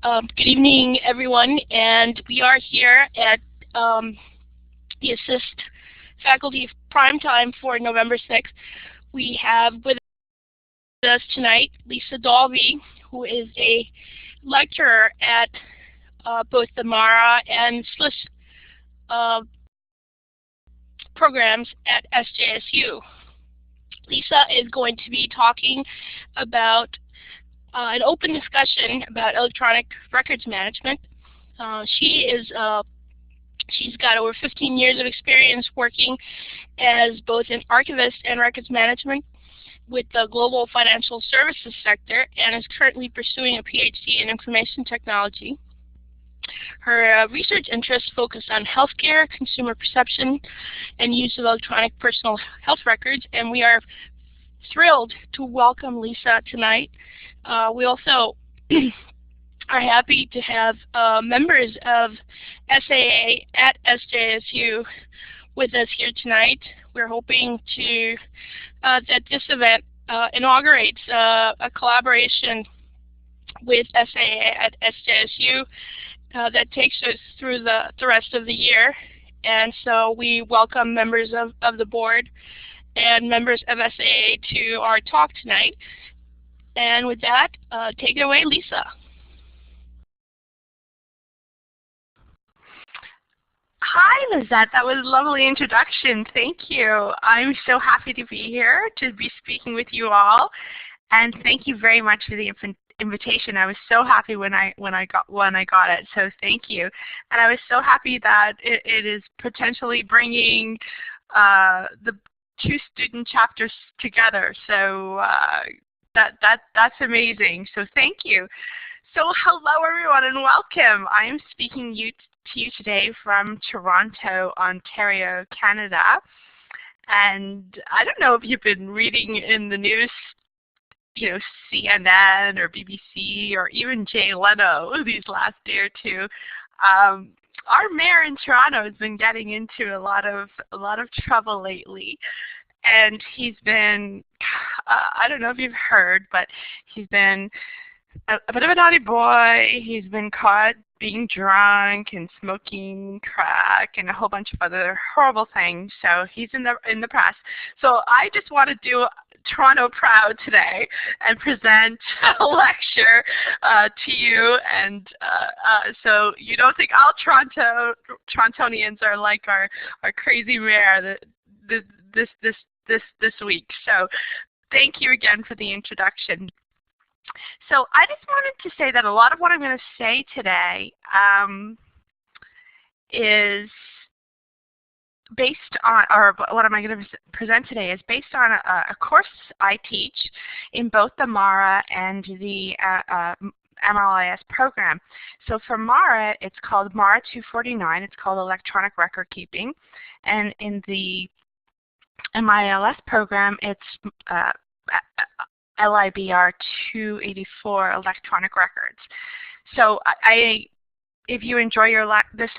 Good evening, everyone, and we are here at the ASIST Faculty Primetime for November 6th. We have with us tonight Lisa Daulby, who is a lecturer at both the MARA and SLIS programs at SJSU. Lisa is going to be talking about an open discussion about electronic records management. She's got over 15 years of experience working as both an archivist and records management with the global financial services sector, and is currently pursuing a PhD in information technology. Her research interests focus on healthcare, consumer perception, and use of electronic personal health records, and we are thrilled to welcome Lisa tonight. We also are happy to have members of SAA at SJSU with us here tonight. We're hoping to that this event inaugurates a collaboration with SAA at SJSU that takes us through the rest of the year. And so we welcome members of the board and members of SAA to our talk tonight. And with that, take it away, Lisa. Hi, Lizette. That was a lovely introduction. Thank you. I'm so happy to be here, to be speaking with you all, and thank you very much for the invitation. I was so happy when I got it. So thank you, and I was so happy that it is potentially bringing the two student chapters together. So that's amazing. So thank you. So hello, everyone, and welcome. I am speaking to you today from Toronto, Ontario, Canada. And I don't know if you've been reading in the news, you know, CNN or BBC or even Jay Leno these last day or two. Our mayor in Toronto has been getting into a lot of trouble lately, and he's been I don't know if you've heard, but he's been a bit of a naughty boy. He's been caught being drunk and smoking crack and a whole bunch of other horrible things. So he's in the press. So I just want to do Toronto proud today and present a lecture to you. And so you don't think all Torontonians are like our crazy mayor this week. So thank you again for the introduction. So I just wanted to say that a lot of what I'm going to say today is based on, or what am I going to present today is based on a course I teach in both the MARA and the MLIS program. So for MARA, it's called MARA 249. It's called Electronic Record Keeping. And in the MILS program, it's LIBR 284 electronic records. So if you enjoy this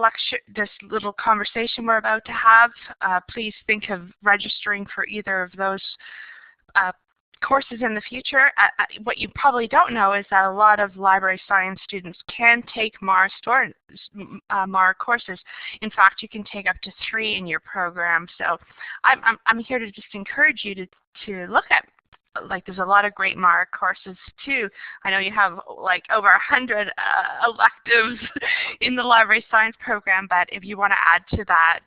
little conversation we're about to have, please think of registering for either of those courses in the future. What you probably don't know is that a lot of library science students can take MARA courses. In fact, you can take up to 3 in your program. So I'm here to just encourage you to look at, like, there's a lot of great MARA courses too. I know you have like over 100 electives in the library science program, but if you want to add to that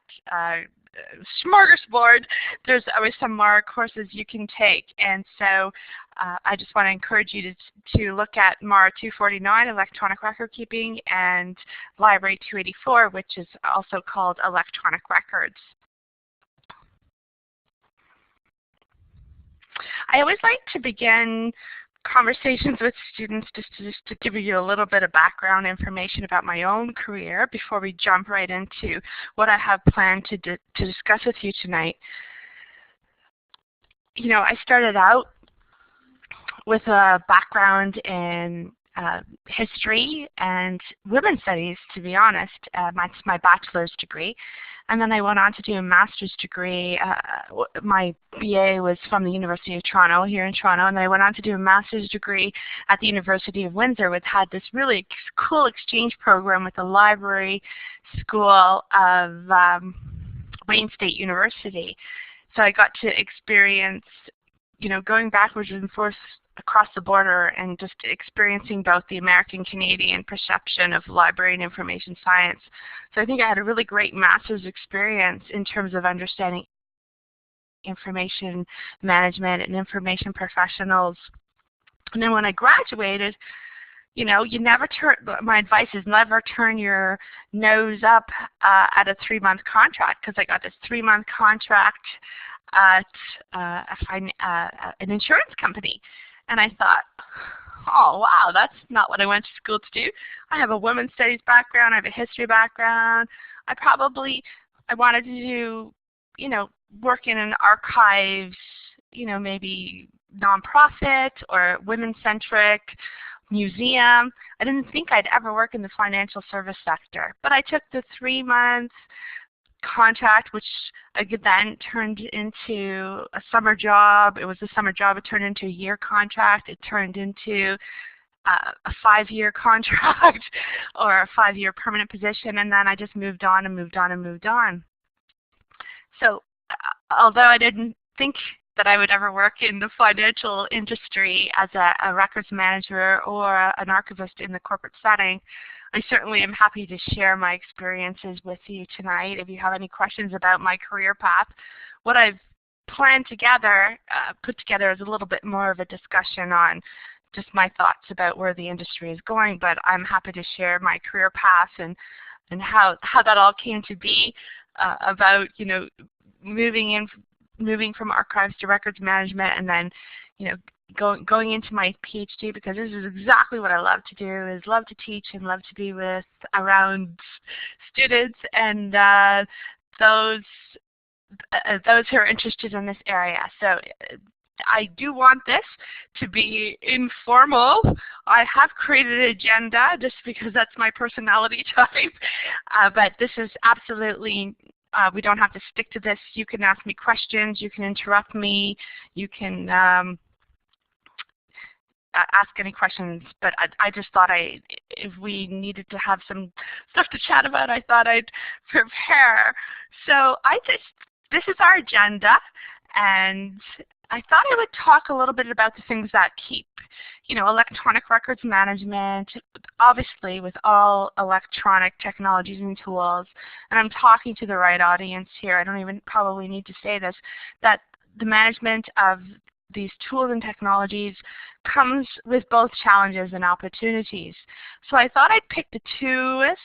smorgasbord, there's always some MARA courses you can take. And so I just want to encourage you to look at MARA 249, Electronic Record Keeping, and Library 284, which is also called Electronic Records. I always like to begin conversations with students just to give you a little bit of background information about my own career before we jump right into what I have planned to discuss with you tonight. You know, I started out with a background in history and women's studies, to be honest. That's my bachelor's degree. And then I went on to do a master's degree. My BA was from the University of Toronto, here in Toronto, and then I went on to do a master's degree at the University of Windsor, which had this really cool exchange program with the library school of Wayne State University. So I got to experience, going backwards and forth across the border and just experiencing both the American-Canadian perception of library and information science. So I think I had a really great master's experience in terms of understanding information management and information professionals. And then when I graduated, my advice is never turn your nose up at a 3-month contract, because I got this 3-month contract at an insurance company. And I thought, oh, wow, that's not what I went to school to do. I have a women's studies background. I have a history background. I wanted to do, work in an archives, maybe nonprofit or women-centric museum. I didn't think I'd ever work in the financial service sector. But I took the 3-month contract, which then turned into a summer job. It was a summer job. It turned into a year contract. It turned into a 5-year contract or a 5-year permanent position, and then I just moved on and moved on and moved on. So although I didn't think that I would ever work in the financial industry as a records manager or an archivist in the corporate setting, I certainly am happy to share my experiences with you tonight. If you have any questions about my career path, what I've planned together, put together, is a little bit more of a discussion on just my thoughts about where the industry is going, but I'm happy to share my career path and how that all came to be, about moving from archives to records management, and then going into my PhD, because this is exactly what I love to do, is love to teach and love to be around students and those who are interested in this area. So I do want this to be informal. I have created an agenda just because that's my personality type, but this is absolutely, we don't have to stick to this. You can ask me questions, you can interrupt me, you can ask any questions, but I just thought if we needed to have some stuff to chat about, I thought I'd prepare. So this is our agenda, and I thought I would talk a little bit about the things that keep, electronic records management, obviously with all electronic technologies and tools, and I'm talking to the right audience here, I don't even probably need to say this, that the management of these tools and technologies comes with both challenges and opportunities. So I thought I'd pick the is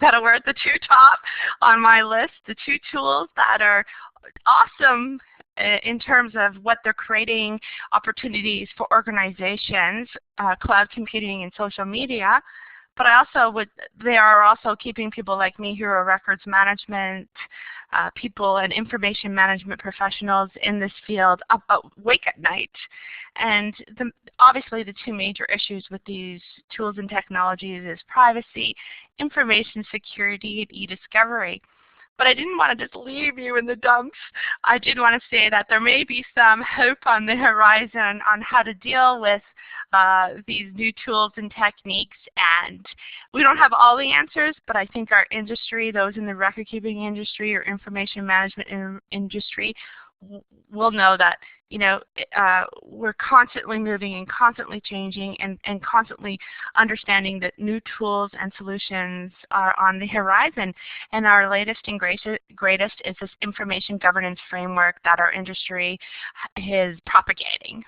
that a word? The two top on my list, the 2 tools that are awesome in terms of what they're creating opportunities for organizations, cloud computing and social media. But they are also keeping people like me who are records management people and information management professionals in this field awake at night. And obviously the 2 major issues with these tools and technologies is privacy, information security, and e-discovery. But I didn't want to just leave you in the dumps. I did want to say that there may be some hope on the horizon on how to deal with these new tools and techniques, and we don't have all the answers, but I think our industry, those in the record keeping industry or information management industry, will know that we're constantly moving and constantly changing and constantly understanding that new tools and solutions are on the horizon. And our latest and greatest is this information governance framework that our industry is propagating.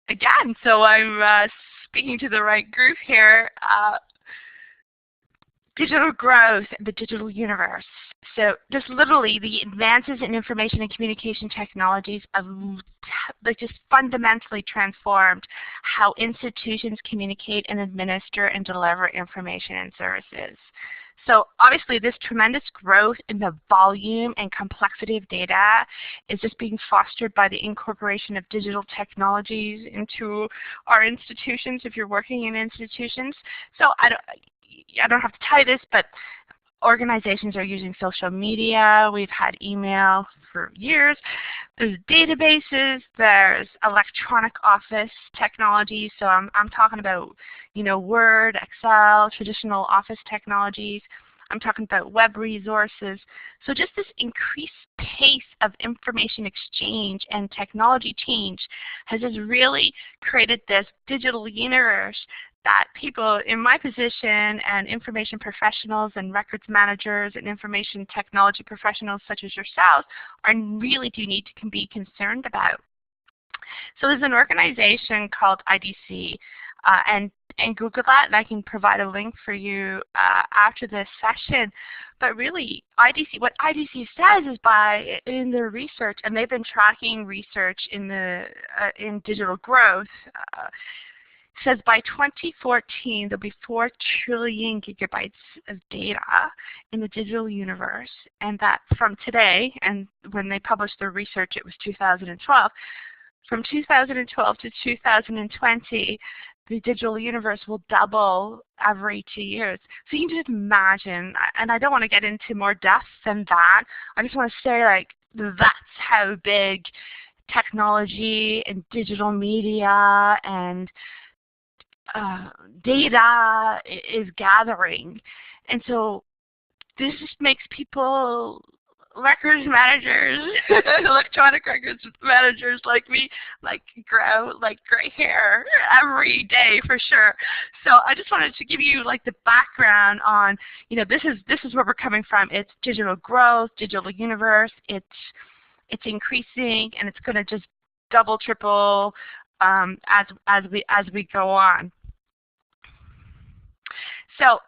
Again, so I'm speaking to the right group here. Digital growth, the digital universe. So just literally the advances in information and communication technologies have just fundamentally transformed how institutions communicate and administer and deliver information and services. So obviously this tremendous growth in the volume and complexity of data is just being fostered by the incorporation of digital technologies into our institutions if you're working in institutions. So I don't have to tell you this, but organizations are using social media. We've had email for years. There's databases. There's electronic office technology. So I'm talking about, Word, Excel, traditional office technologies. I'm talking about web resources. So just this increased pace of information exchange and technology change has just really created this digital universe that people in my position and information professionals and records managers and information technology professionals such as yourselves really do need to be concerned about. So there's an organization called IDC, and Google that, and I can provide a link for you after this session. But really, what IDC says is in their research, and they've been tracking research in digital growth, says by 2014 there'll be 4 trillion gigabytes of data in the digital universe, and that from today, and when they published their research it was 2012, from 2012 to 2020 the digital universe will double every 2 years. So you can just imagine, and I don't want to get into more depth than that, I just want to say that's how big technology and digital media and data is gathering. And so this just makes people, records managers, electronic records managers like me, grow like gray hair every day for sure. So I just wanted to give you the background on, this is where we're coming from. It's digital growth, digital universe. It's increasing, and it's going to just double, triple as we go on. So,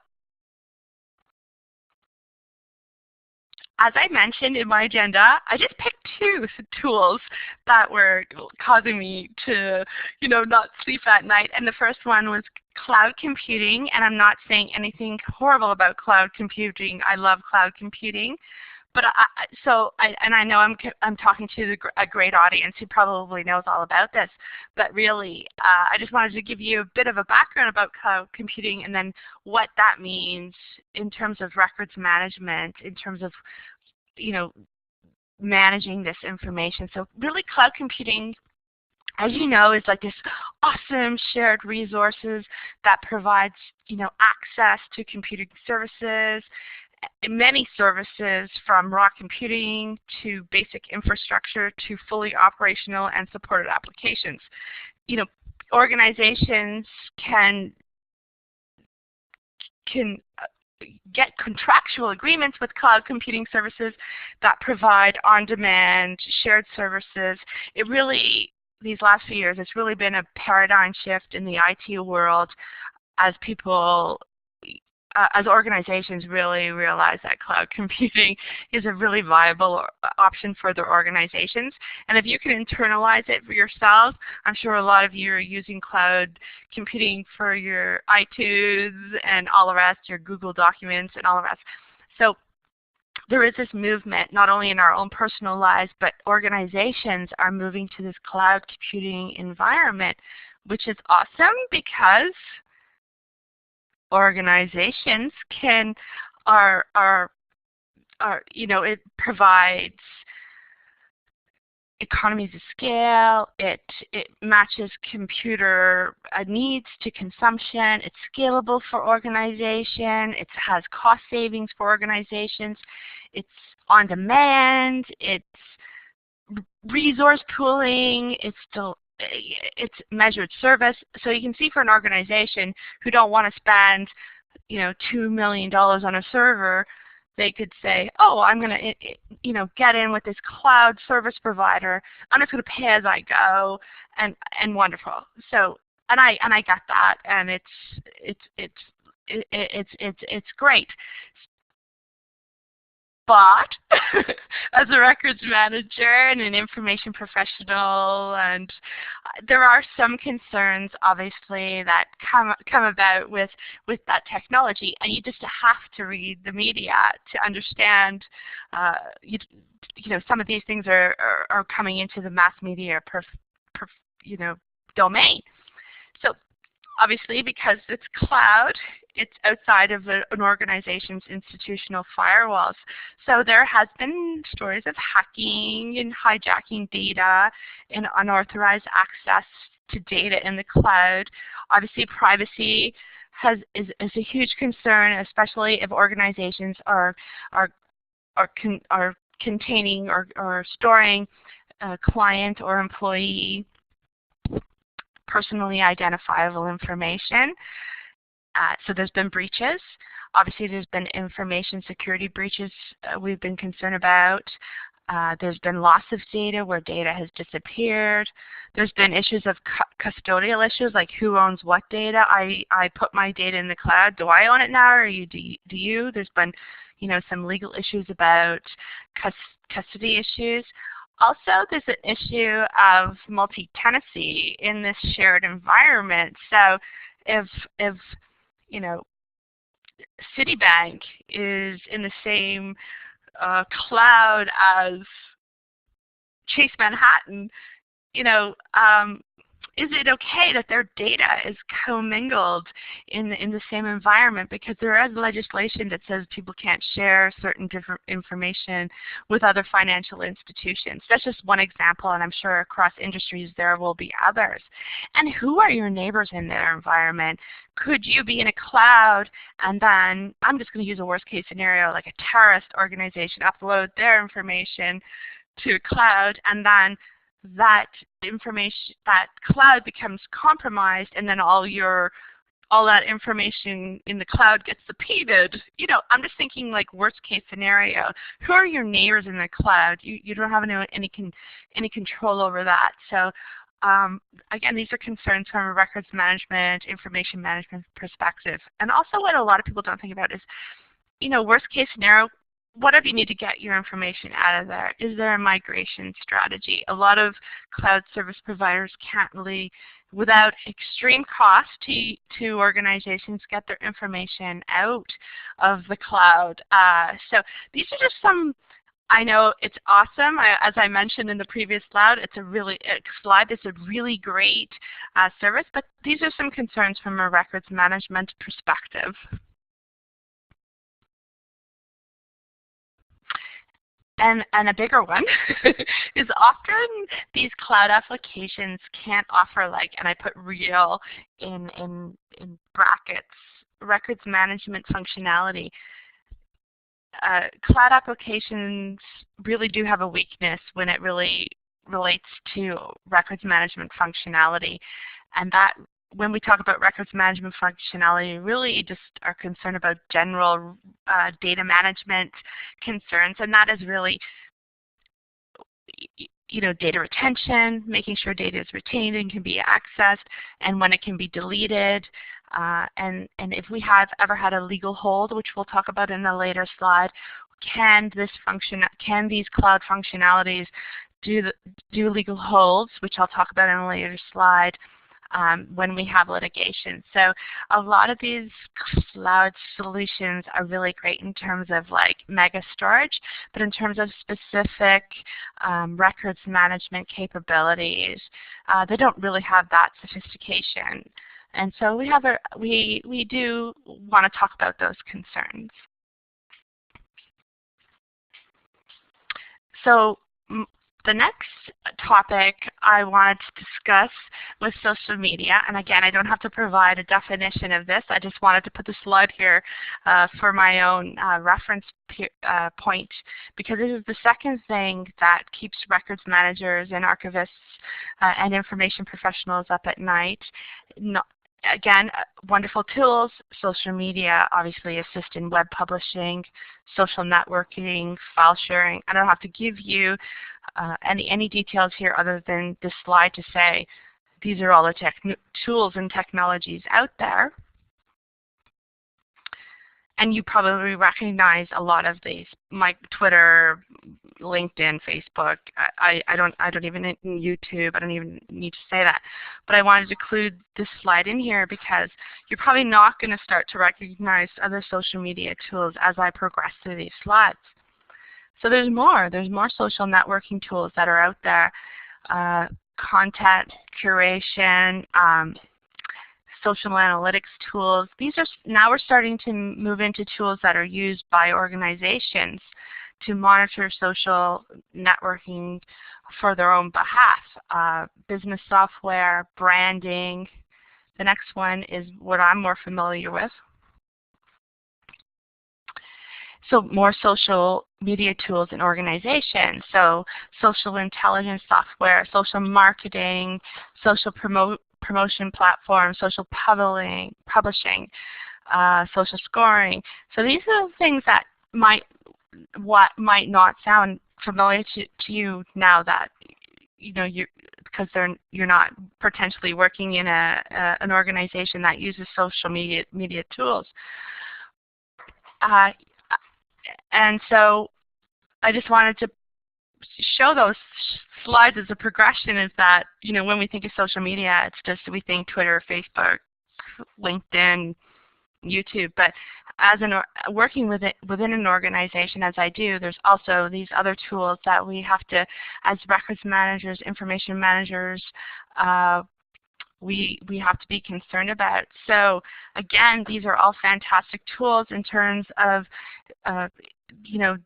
as I mentioned in my agenda, I just picked 2 tools that were causing me to, not sleep at night. And the first one was cloud computing, and I'm not saying anything horrible about cloud computing. I love cloud computing. But I know I'm talking to a great audience who probably knows all about this, but really I just wanted to give you a bit of a background about cloud computing and then what that means in terms of records management, in terms of managing this information. So really cloud computing, as you know, is like this awesome shared resources that provides access to computing services, many services from raw computing to basic infrastructure to fully operational and supported applications. Organizations can get contractual agreements with cloud computing services that provide on-demand shared services. It really, these last few years, it's really been a paradigm shift in the IT world as people as organizations really realize that cloud computing is a really viable option for their organizations. And if you can internalize it for yourselves, I'm sure a lot of you are using cloud computing for your iTunes and all the rest, your Google Documents and all the rest. So there is this movement, not only in our own personal lives, but organizations are moving to this cloud computing environment, which is awesome because organizations it provides economies of scale, it matches computer needs to consumption, it's scalable for organization, it has cost savings for organizations, it's on demand, it's resource pooling, it's measured service. So you can see for an organization who don't want to spend, $2 million on a server, they could say, oh, I'm going to, get in with this cloud service provider. I'm just going to pay as I go, and wonderful. So, and I got that, and it's great. spot as a records manager and an information professional, and there are some concerns obviously that come about with that technology, and you just have to read the media to understand you know, some of these things are coming into the mass media domain. So obviously, because it's cloud, it's outside of an organization's institutional firewalls. So there has been stories of hacking and hijacking data and unauthorized access to data in the cloud. Obviously, privacy is a huge concern, especially if organizations are containing or storing client or employee personally identifiable information. So there's been breaches. Obviously, there's been information security breaches we've been concerned about. There's been loss of data where data has disappeared. There's been issues of custodial issues, like who owns what data. I put my data in the cloud. Do I own it now, or do you? There's been, you know, some legal issues about custody issues. Also, there's an issue of multi-tenancy in this shared environment. So if you know, Citibank is in the same cloud as Chase Manhattan, you know, is it okay that their data is commingled in the same environment? Because there is legislation that says people can't share certain different information with other financial institutions. That's just one example, and I'm sure across industries there will be others. And who are your neighbors in their environment? Could you be in a cloud and then, I'm just going to use a worst case scenario, like a terrorist organization upload their information to a cloud, and then that information, that cloud becomes compromised, and then all that information in the cloud gets subpoenaed. You know, I'm just thinking like worst case scenario. Who are your neighbors in the cloud? You don't have any control over that. So again, these are concerns from a records management, information management perspective. And also what a lot of people don't think about is, you know, worst case scenario, what if you need to get your information out of there? Is there a migration strategy? A lot of cloud service providers can't really, without extreme cost to organizations, get their information out of the cloud. So these are just some, I know it's awesome. As I mentioned in the previous slide, it's a really great service, but these are some concerns from a records management perspective. And a bigger one is often these cloud applications can't offer, like, and I put real in brackets, records management functionality. Cloud applications really do have a weakness when it really relates to records management functionality, and that when we talk about records management functionality, we really just are concerned about general data management concerns, and that is really, you know, data retention, making sure data is retained and can be accessed, and when it can be deleted. And if we have ever had a legal hold, which we'll talk about in a later slide, can these cloud functionalities do legal holds, which I'll talk about in a later slide. When we have litigation. So a lot of these cloud solutions are really great in terms of like mega storage, but in terms of specific records management capabilities, they don't really have that sophistication. And so we do want to talk about those concerns. So the next topic I wanted to discuss was social media. And again, I don't have to provide a definition of this. I just wanted to put the slide here for my own reference point, because it is the second thing that keeps records managers and archivists and information professionals up at night. Again, wonderful tools. Social media obviously assist in web publishing, social networking, file sharing. I don't have to give you any details here other than this slide to say these are all the tools and technologies out there. and you probably recognize a lot of these, my Twitter, LinkedIn, Facebook. I don't even in YouTube. I don't even need to say that. But I wanted to include this slide in here because you're probably not going to start to recognize other social media tools as I progress through these slides. So there's more. There's more social networking tools that are out there. Content curation, social analytics tools. These are now we're starting to move into tools that are used by organizations to monitor social networking for their own behalf. Business software, branding. The next one is what I'm more familiar with. So more social media tools in organizations. So social intelligence software, social marketing, social promotion platforms, social publishing, social scoring. So these are the things that might not sound familiar to you now that because you're not potentially working in an organization that uses social media tools. And so I just wanted to show those slides as a progression, is that, when we think of social media, it's just we think Twitter, Facebook, LinkedIn, YouTube. But as working within an organization, as I do, there's also these other tools that we have to, as records managers, information managers, we have to be concerned about. So again, these are all fantastic tools in terms of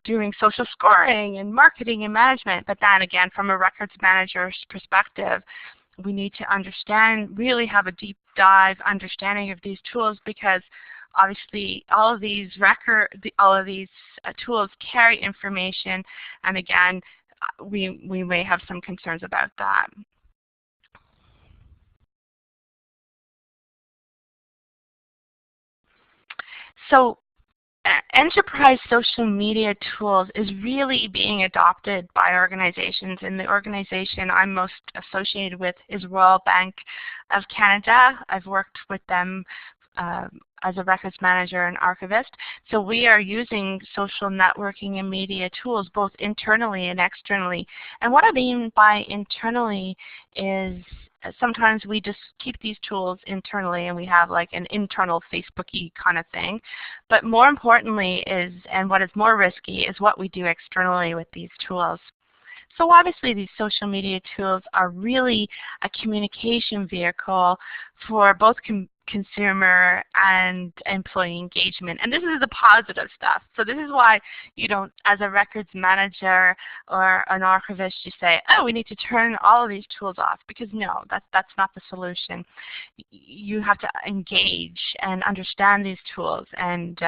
doing social scoring and marketing and management. But then again, from a records manager's perspective, we need to understand, really have a deep dive understanding of these tools, because obviously all of these tools carry information, and again, we may have some concerns about that. So enterprise social media tools is really being adopted by organizations, and the organization I'm most associated with is Royal Bank of Canada. I've worked with them as a records manager and archivist. So we are using social networking and media tools both internally and externally. And what I mean by internally is sometimes we just keep these tools internally and we have like an internal Facebook-y kind of thing. But more importantly is, and what is more risky, is what we do externally with these tools. So obviously these social media tools are really a communication vehicle for both consumer and employee engagement. And this is the positive stuff. So this is why you don't, as a records manager or an archivist, you say, oh, we need to turn all of these tools off, because no, that's not the solution. You have to engage and understand these tools and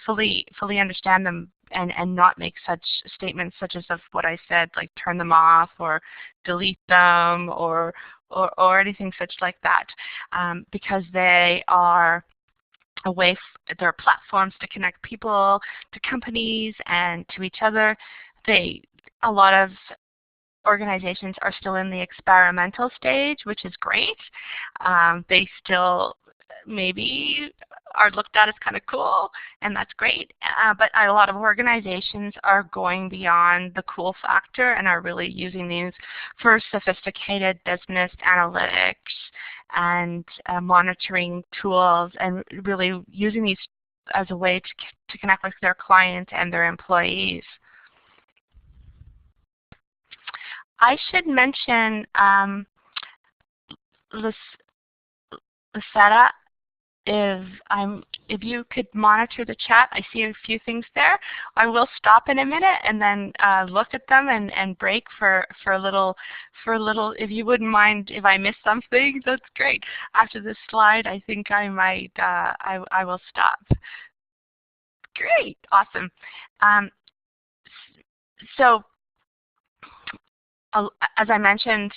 fully understand them, and not make such statements such as of what I said, like turn them off or delete them or anything such like that, because they are they're platforms to connect people to companies and to each other. A lot of organizations are still in the experimental stage, which is great. They still maybe are looked at as kind of cool, and that's great. But a lot of organizations are going beyond the cool factor and are really using these for sophisticated business analytics and monitoring tools, and really using these as a way to connect with their clients and their employees. I should mention Lucetta. If you could monitor the chat, I see a few things there. I will stop in a minute and then look at them and break for a little. If you wouldn't mind if I miss something, that's great. After this slide, I think I might. I will stop. Great, awesome. So, as I mentioned,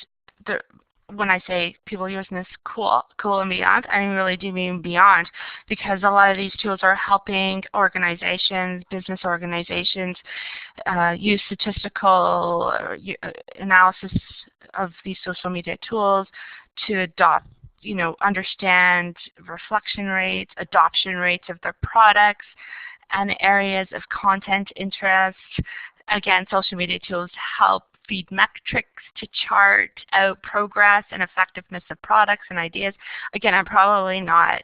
when I say people using this cool and beyond, I really do mean beyond, because a lot of these tools are helping organizations, business organizations, use statistical analysis of these social media tools to adopt, understand reflection rates, adoption rates of their products, and areas of content interest. Again, social media tools help feed metrics to chart out progress and effectiveness of products and ideas. Again, I'm probably not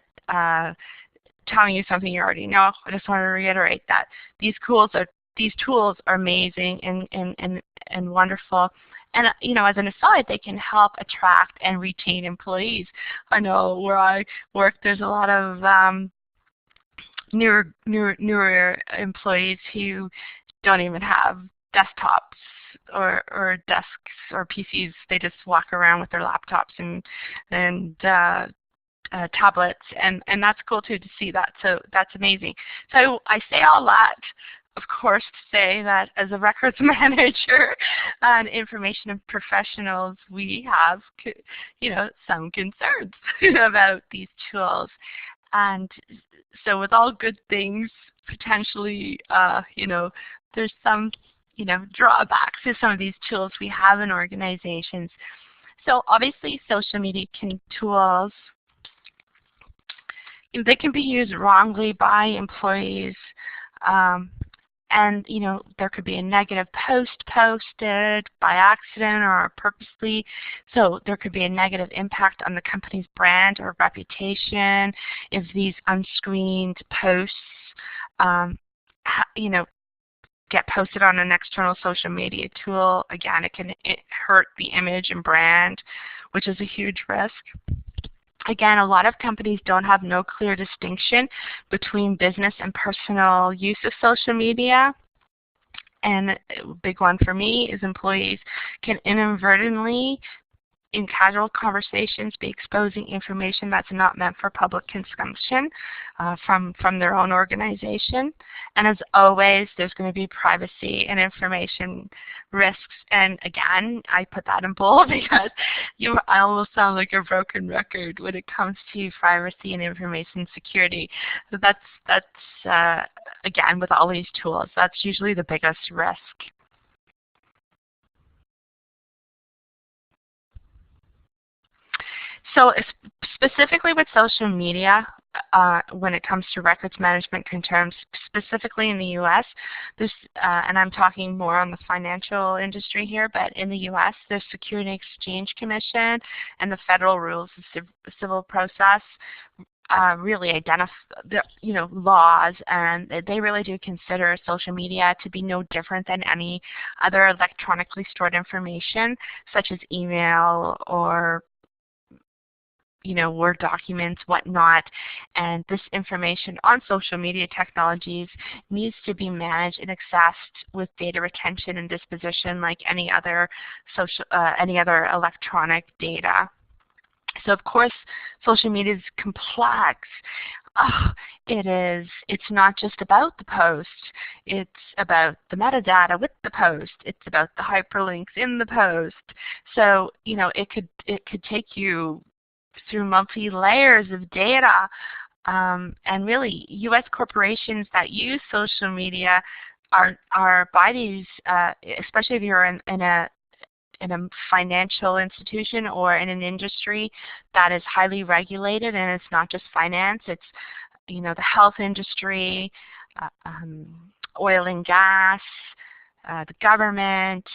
telling you something you already know. I just want to reiterate that these tools are amazing and wonderful. And as an aside, they can help attract and retain employees. I know where I work, there's a lot of newer employees who don't even have desktops or desks or PCs. They just walk around with their laptops and tablets, and that's cool too to see that. So that's amazing. So I say all that, of course, to say that as a records manager and information professionals, we have some concerns about these tools. And so with all good things, potentially, there's some drawbacks to some of these tools we have in organizations. So obviously social media tools, they can be used wrongly by employees. And there could be a negative post posted by accident or purposely. So there could be a negative impact on the company's brand or reputation if these unscreened posts get posted on an external social media tool. Again, it can hurt the image and brand, which is a huge risk. Again, a lot of companies don't have no clear distinction between business and personal use of social media. And a big one for me is employees can inadvertently, in casual conversations, be exposing information that's not meant for public consumption from their own organization. And as always, there's going to be privacy and information risks. And again, I put that in bold because I almost sound like a broken record when it comes to privacy and information security. So that's again, with all these tools, that's usually the biggest risk. So specifically with social media, when it comes to records management concerns, specifically in the U.S., and I'm talking more on the financial industry here, but in the U.S., the Securities and Exchange Commission and the federal rules of civil process really identify laws, and they really do consider social media to be no different than any other electronically stored information, such as email or Word documents, whatnot. And this information on social media technologies needs to be managed and accessed with data retention and disposition like any other electronic data. So of course, social media is complex. It is. It's not just about the post. It's about the metadata with the post. It's about the hyperlinks in the post. So it could take you through multi-layers of data, and really U.S. corporations that use social media are by these, especially if you're in a financial institution or in an industry that is highly regulated, and it's not just finance, it's the health industry, oil and gas, the government,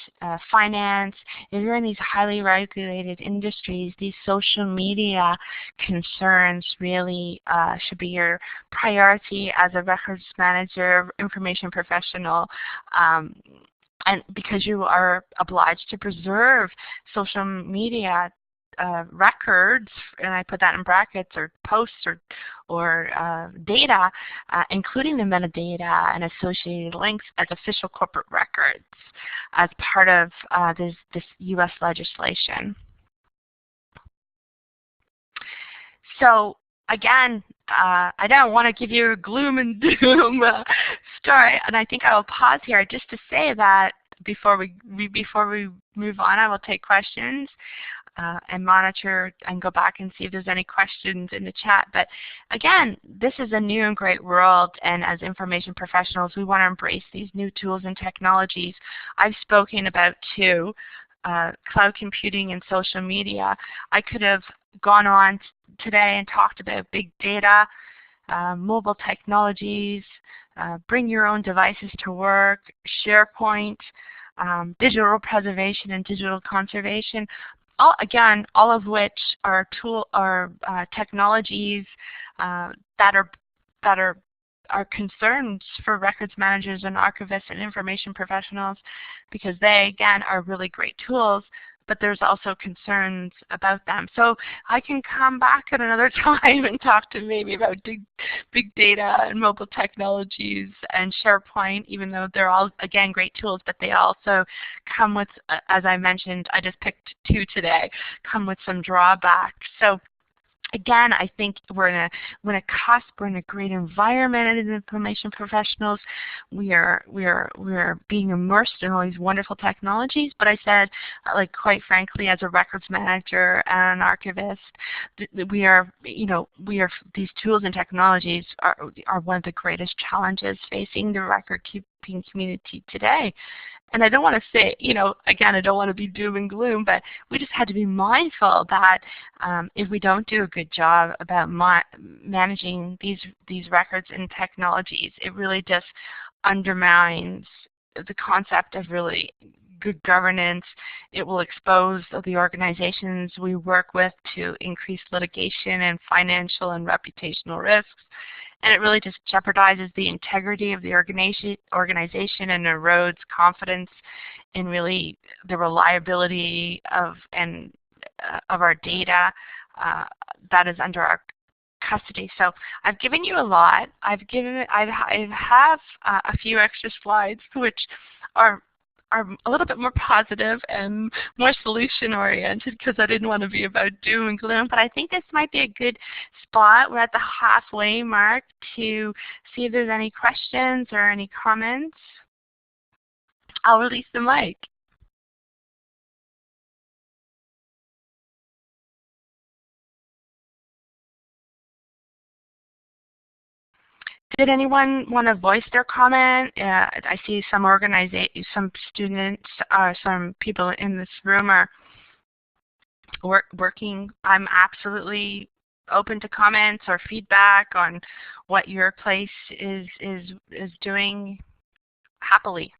finance. If you're in these highly regulated industries, these social media concerns really should be your priority as a records manager, information professional, and because you are obliged to preserve social media records, and I put that in brackets, or posts or data, including the metadata and associated links as official corporate records as part of this U.S. legislation. So again, I don't want to give you a gloom and doom story, and I think I will pause here just to say that before we move on, I will take questions and monitor and go back and see if there's any questions in the chat. But again, this is a new and great world, and as information professionals, we want to embrace these new tools and technologies. I've spoken about two. cloud computing and social media. I could have gone on today and talked about big data, mobile technologies, bring your own devices to work, SharePoint, digital preservation and digital conservation. Again, all of which are technologies that are concerns for records managers and archivists and information professionals, because they, again, are really great tools, but there's also concerns about them. So I can come back at another time and talk to maybe about big data and mobile technologies and SharePoint, even though they're all, again, great tools, but they also come with, as I mentioned, I just picked two today, come with some drawbacks. So again, I think we're in a cusp, we're in a great environment as information professionals. We are being immersed in all these wonderful technologies, but I said, like, quite frankly, as a records manager and an archivist, these tools and technologies are one of the greatest challenges facing the record keeping community today. And I don't want to say, again, I don't want to be doom and gloom, but we just had to be mindful that if we don't do a good job about managing these records and technologies, it really just undermines the concept of really good governance. It will expose the organizations we work with to increased litigation and financial and reputational risks. And it really just jeopardizes the integrity of the organization and erodes confidence in really the reliability of our data that is under our custody. So I've given you a lot. I have a few extra slides which are a little bit more positive and more solution-oriented, because I didn't want to be about doom and gloom. But I think this might be a good spot. We're at the halfway mark to see if there's any questions or any comments. I'll release the mic. Did anyone want to voice their comment? I see some students, some people in this room are working. I'm absolutely open to comments or feedback on what your place is doing happily.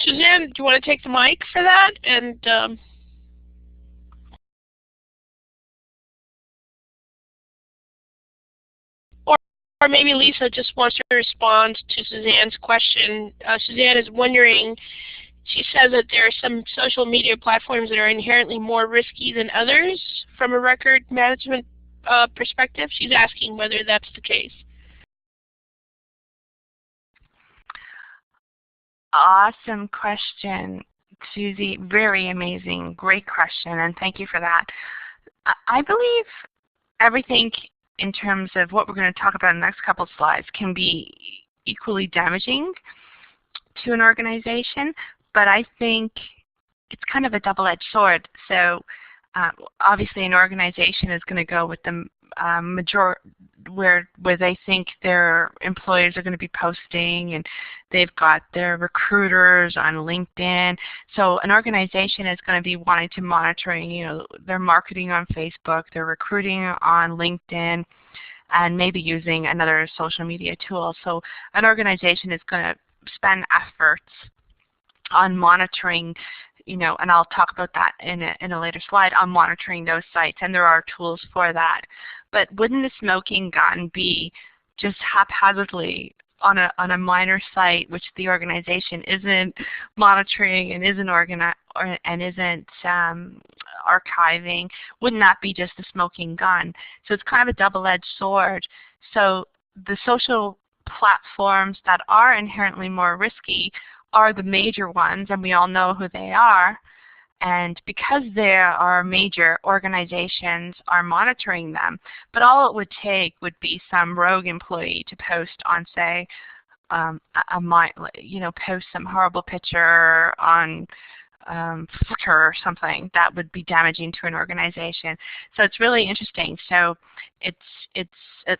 Suzanne, do you want to take the mic for that? And or maybe Lisa just wants to respond to Suzanne's question. Suzanne is wondering, she says that there are some social media platforms that are inherently more risky than others from a record management perspective. She's asking whether that's the case. Awesome question, Susie. Very amazing. Great question, and thank you for that. I believe everything in terms of what we're going to talk about in the next couple of slides can be equally damaging to an organization, but I think it's kind of a double-edged sword. So obviously an organization is going to go with the where they think their employees are going to be posting, and they've got their recruiters on LinkedIn. So an organization is going to be wanting to monitoring, their marketing on Facebook, their recruiting on LinkedIn, and maybe using another social media tool. So an organization is going to spend efforts on monitoring, and I'll talk about that in a later slide, on monitoring those sites, and there are tools for that. But wouldn't the smoking gun be just haphazardly on a minor site which the organization isn't monitoring and isn't archiving? Wouldn't that be just a smoking gun? So it's kind of a double-edged sword. So the social platforms that are inherently more risky are the major ones, and we all know who they are. And because they are major, organizations are monitoring them. But all it would take would be some rogue employee to post on, say, post some horrible picture on Flickr or something that would be damaging to an organization. So it's really interesting. So it's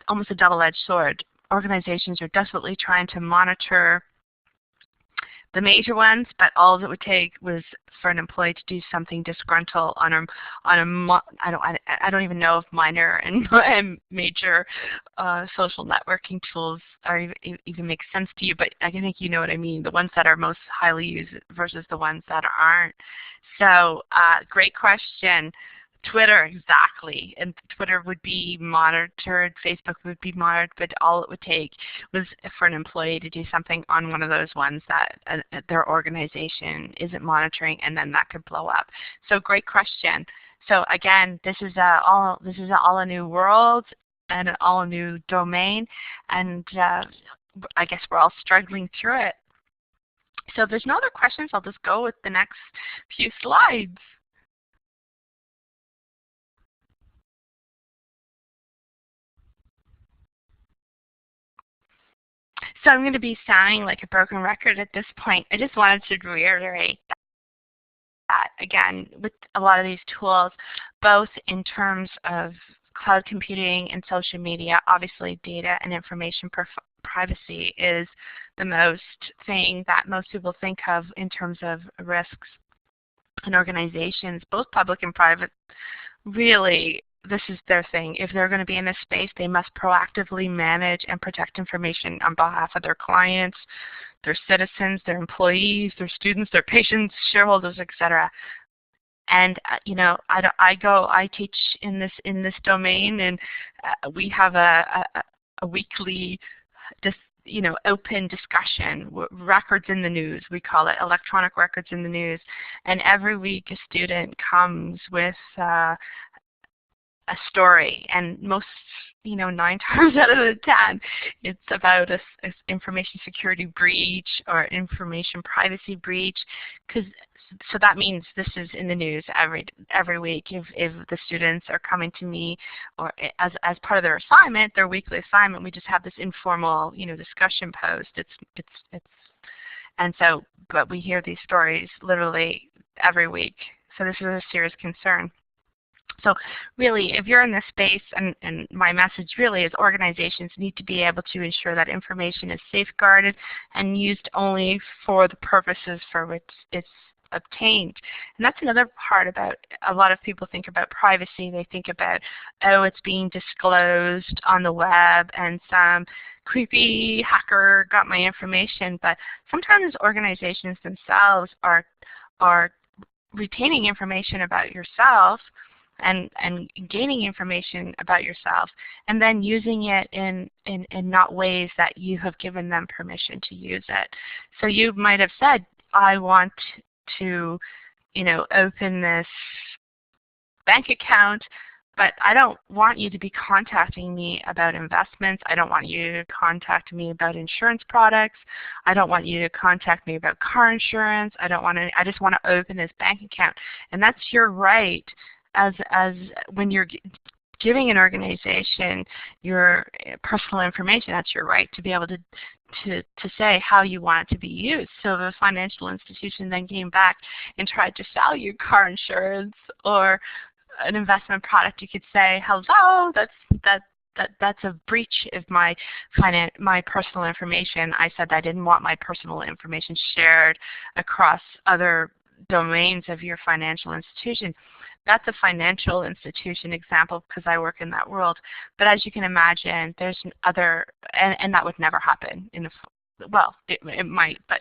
almost a double-edged sword. Organizations are desperately trying to monitor the major ones, but all that would take was for an employee to do something disgruntled on a I don't even know if minor and major social networking tools even make sense to you, but I think you know what I mean. The ones that are most highly used versus the ones that aren't. So great question. Twitter, exactly. And Twitter would be monitored, Facebook would be monitored, but all it would take was for an employee to do something on one of those ones that their organization isn't monitoring, and then that could blow up. So great question. So again, this is all a new world and all a new domain, and I guess we're all struggling through it. So if there's no other questions, I'll just go with the next few slides. So I'm going to be sounding like a broken record at this point. I just wanted to reiterate that, again, with a lot of these tools, both in terms of cloud computing and social media, obviously data and information privacy is the most thing that most people think of in terms of risks. And organizations, both public and private, really, this is their thing. If they're going to be in this space, they must proactively manage and protect information on behalf of their clients, their citizens, their employees, their students, their patients, shareholders, etc. And I teach in this domain, and we have a weekly open discussion, records in the news. We call it electronic records in the news. And every week a student comes with a story, and most, 9 times out of 10, it's about a information security breach or information privacy breach. So that means this is in the news every week. If the students are coming to me, or as part of their assignment, their weekly assignment, we just have this informal, discussion post. But we hear these stories literally every week. So this is a serious concern. So really, if you're in this space, and my message really is organizations need to be able to ensure that information is safeguarded and used only for the purposes for which it's obtained. And that's another part about, a lot of people think about privacy. They think about, oh, it's being disclosed on the web and some creepy hacker got my information. But sometimes organizations themselves are retaining information about yourself and gaining information about yourself, and then using it in not ways that you have given them permission to use it. So you might have said, I want to, open this bank account, but I don't want you to be contacting me about investments. I don't want you to contact me about insurance products. I don't want you to contact me about car insurance. I just want to open this bank account. And that's your right as when you're giving an organization your personal information. That's your right to be able to say how you want it to be used. So if a financial institution then came back and tried to sell you car insurance or an investment product, you could say, hello, that's a breach of my personal information. I said I didn't want my personal information shared across other domains of your financial institution. That's a financial institution example because I work in that world. But as you can imagine, there's other, and that would never happen. Well, it might, but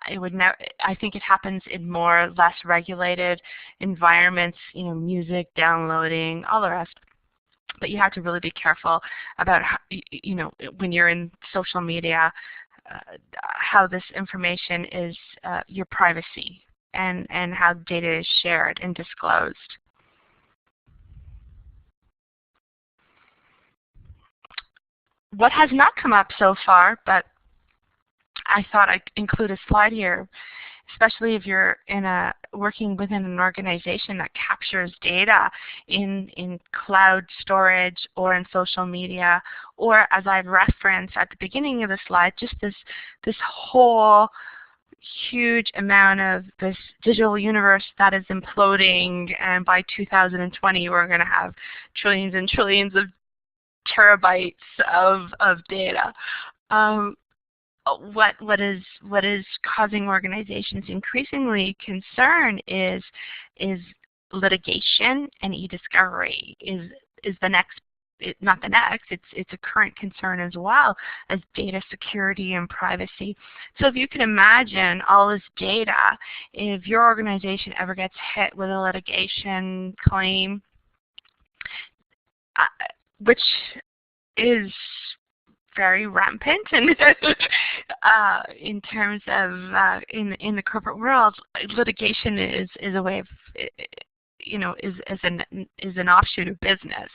it would never. I think it happens in more less regulated environments. Music, downloading, all the rest. But you have to really be careful about how, when you're in social media, how this information is your privacy. And how data is shared and disclosed. What has not come up so far, but I thought I'd include a slide here, especially if you're working within an organization that captures data in cloud storage or in social media, or as I've referenced at the beginning of the slide, just this whole huge amount of this digital universe that is imploding, and by 2020 we're going to have trillions and trillions of terabytes of data. What is causing organizations increasingly concern is litigation, and e-discovery is the next. Not the next, it's a current concern as well as data security and privacy. So if you can imagine all this data, if your organization ever gets hit with a litigation claim, which is very rampant and in terms of in the corporate world, litigation is a way of is an offshoot of business.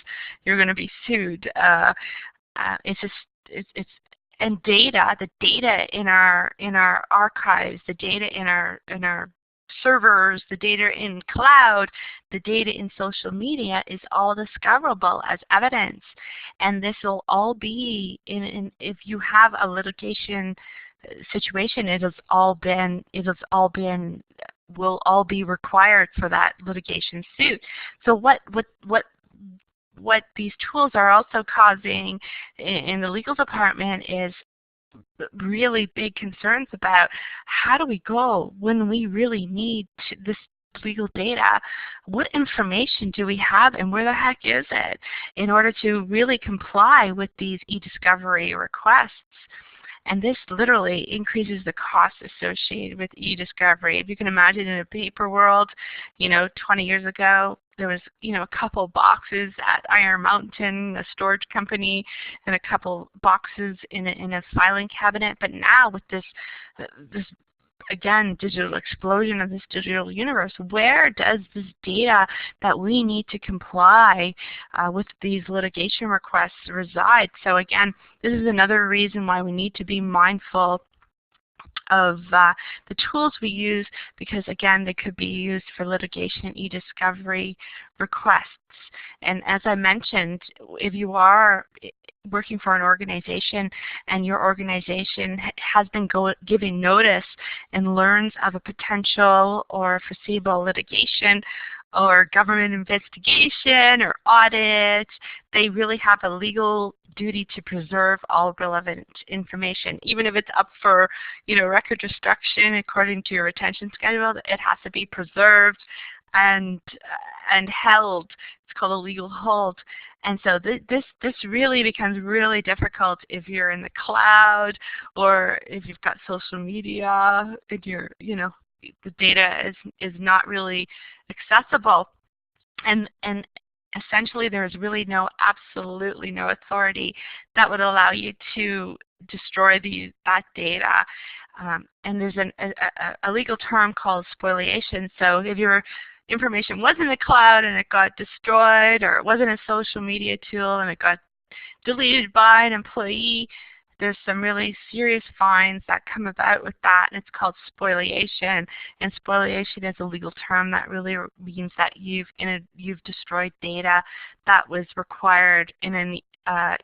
You're going to be sued. And data, the data in our archives, the data in our servers, the data in cloud, the data in social media is all discoverable as evidence. And this will all be if you have a litigation situation, will all be required for that litigation suit. So what these tools are also causing in the legal department is really big concerns about how do we go when we really need this legal data. What information do we have, and where the heck is it, in order to really comply with these e-discovery requests? And this literally increases the cost associated with e-discovery. If you can imagine in a paper world, 20 years ago, there was, a couple boxes at Iron Mountain, a storage company, and a couple boxes in a filing cabinet. But now with this again, digital explosion of this digital universe, where does this data that we need to comply with these litigation requests reside? So again, this is another reason why we need to be mindful of the tools we use, because again, they could be used for litigation e-discovery requests. And as I mentioned, if you are working for an organization and your organization has been giving notice and learns of a potential or foreseeable litigation or government investigation or audit, they really have a legal duty to preserve all relevant information. Even if it's up for record destruction according to your retention schedule, it has to be preserved and held. It's called a legal hold. And so this really becomes really difficult if you're in the cloud, or if you've got social media and the data is not really accessible. And essentially there's really absolutely no authority that would allow you to destroy that data. And there's a legal term called spoliation. So if your information was in the cloud and it got destroyed, or it wasn't a social media tool and it got deleted by an employee, there's some really serious fines that come about with that, and it's called spoliation. And spoliation is a legal term that really means that you've destroyed data that was required in an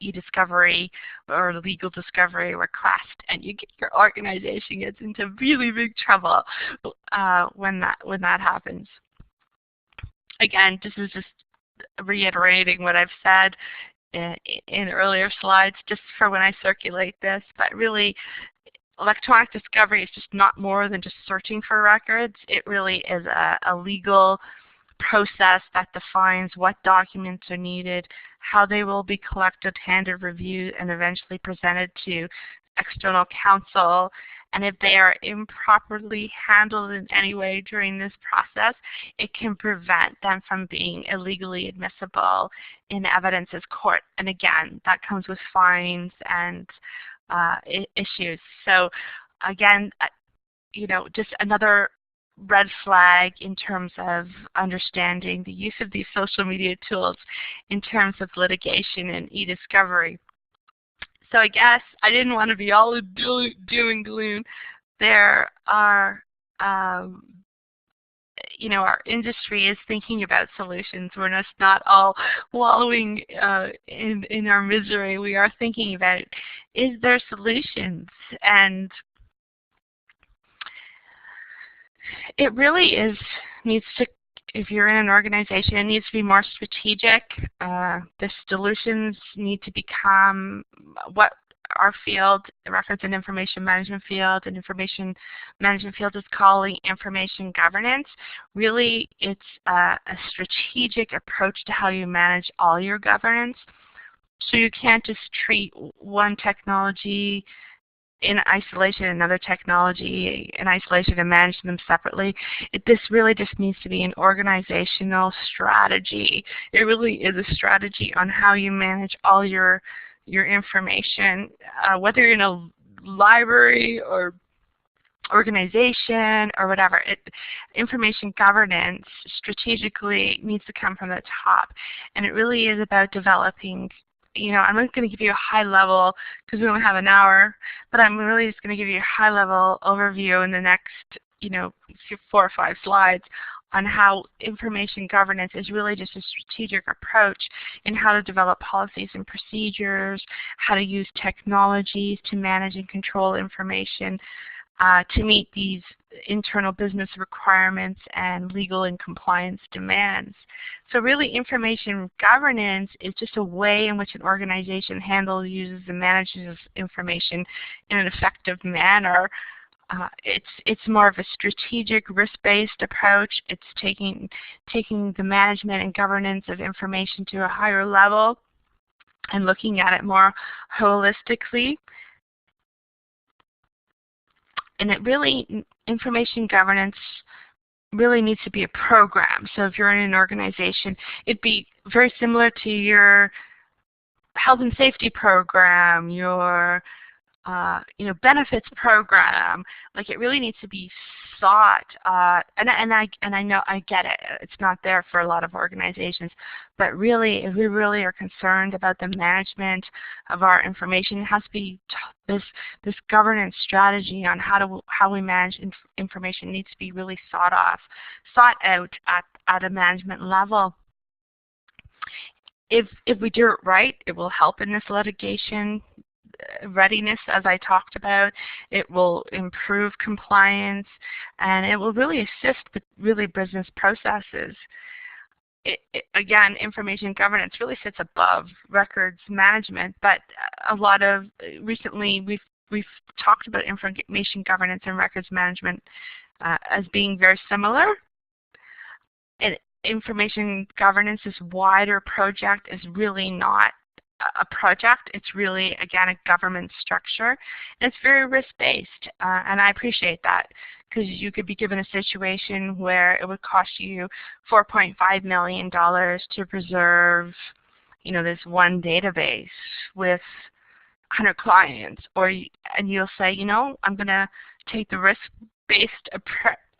e-discovery or legal discovery request, and your organization gets into really big trouble when that happens. Again, this is just reiterating what I've said in earlier slides, just for when I circulate this. But really, electronic discovery is just not more than just searching for records. It really is a legal process that defines what documents are needed, how they will be collected, handed, reviewed, and eventually presented to external counsel. And if they are improperly handled in any way during this process, it can prevent them from being illegally admissible in evidence as court. And again, that comes with fines and issues. So again, just another red flag in terms of understanding the use of these social media tools in terms of litigation and e-discovery. So I guess I didn't want to be all doom and gloom. There are our industry is thinking about solutions. We're just not all wallowing in our misery. We are thinking about, is there solutions? And it really needs to, if you're in an organization, it needs to be more strategic. The solutions need to become what our field, the records and information management field, and information management field is calling information governance. Really, it's a strategic approach to how you manage all your governance. So you can't just treat one technology in isolation, another technology in isolation, and manage them separately. This really just needs to be an organizational strategy. It really is a strategy on how you manage all your information, whether you're in a library or organization or whatever. Information governance strategically needs to come from the top, and it really is about developing. I'm not going to give you a high level because we only have an hour, but I'm really just going to give you a high level overview in the next 4 or 5 slides on how information governance is really just a strategic approach in how to develop policies and procedures, how to use technologies to manage and control information to meet these internal business requirements and legal and compliance demands. So really, information governance is just a way in which an organization handles, uses, and manages information in an effective manner. It's more of a strategic, risk-based approach. It's taking the management and governance of information to a higher level and looking at it more holistically. And information governance really needs to be a program. So if you're in an organization, it'd be very similar to your health and safety program, your benefits program. Like, it really needs to be thought. And I know, I get it. It's not there for a lot of organizations. But really, if we really are concerned about the management of our information, it has to be this governance strategy on how we manage information needs to be really thought out at a management level. If we do it right, it will help in this litigation readiness, as I talked about. It will improve compliance, and it will really assist with really business processes. Again, information governance really sits above records management, but recently we've talked about information governance and records management as being very similar. And information governance, this wider project, is really not a project. It's really, again, a government structure. And it's very risk-based, and I appreciate that, because you could be given a situation where it would cost you $4.5 million to preserve, this one database with 100 clients, and you'll say, I'm going to take the risk-based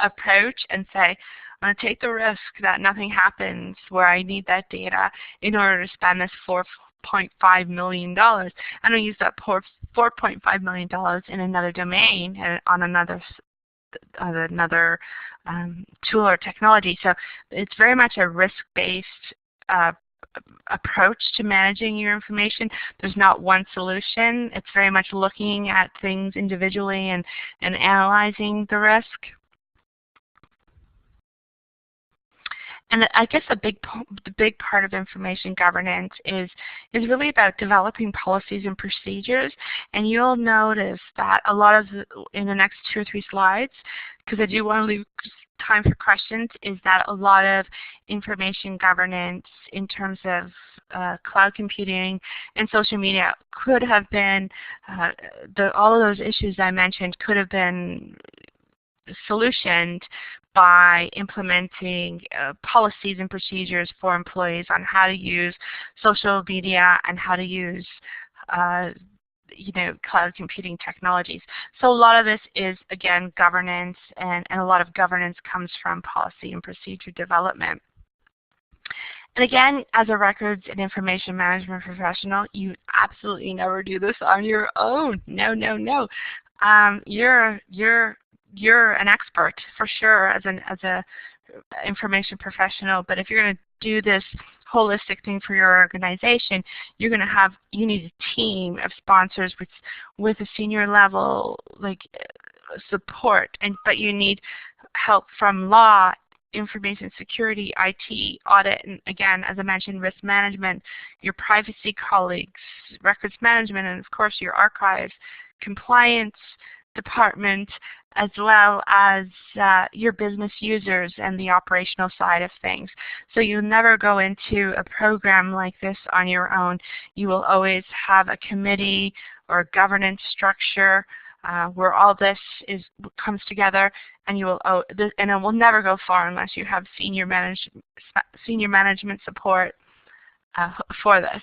approach and say, I'm going to take the risk that nothing happens where I need that data in order to spend this $4.5 million. I'm going to use that $4.5 million in another domain and on another tool or technology. So it's very much a risk-based approach to managing your information. There's not one solution. It's very much looking at things individually and analyzing the risk. And I guess the big part of information governance is really about developing policies and procedures. And you'll notice that a lot of in the next 2 or 3 slides, because I do want to leave time for questions, is that a lot of information governance in terms of cloud computing and social media could have been, all of those issues I mentioned could have been solutioned by implementing policies and procedures for employees on how to use social media and how to use cloud computing technologies. So a lot of this is, again, governance, and a lot of governance comes from policy and procedure development. And again, as a records and information management professional, you absolutely never do this on your own. No, no, no. You're you're an expert for sure as a information professional, but if you're going to do this holistic thing for your organization, you need a team of sponsors with a senior level support, but you need help from law, information security, IT, audit, and again, as I mentioned, risk management, your privacy colleagues, records management, and of course your archives, compliance department, as well as your business users and the operational side of things. So you'll never go into a program like this on your own. You will always have a committee or a governance structure where all this comes together, and it will never go far unless you have senior management support for this.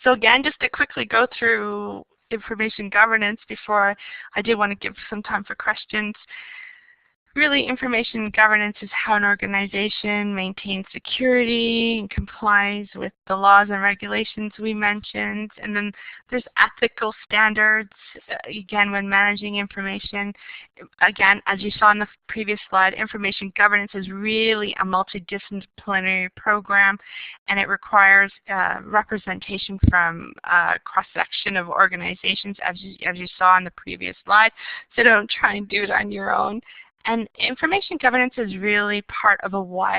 So again, just to quickly go through information governance before I did want to give some time for questions. Really, information governance is how an organization maintains security and complies with the laws and regulations we mentioned. And then there's ethical standards, again, when managing information. Again, as you saw in the previous slide, information governance is really a multidisciplinary program, and it requires representation from a cross-section of organizations, as you saw in the previous slide. So don't try and do it on your own. And information governance is really part of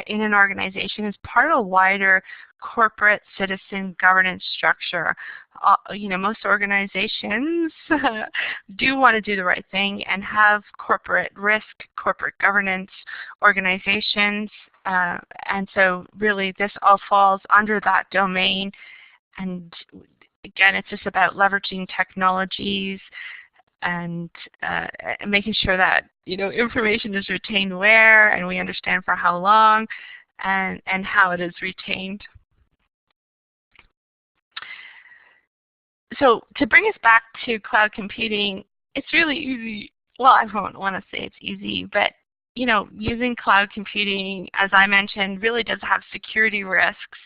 in an organization is part of a wider corporate citizen governance structure. Most organizations do want to do the right thing and have corporate risk, corporate governance organizations, and so really this all falls under that domain. And again, it's just about leveraging technologies and making sure that information is retained where, and we understand for how long, and how it is retained. So to bring us back to cloud computing, it's really easy. Well, I don't want to say it's easy, but using cloud computing, as I mentioned, really does have security risks,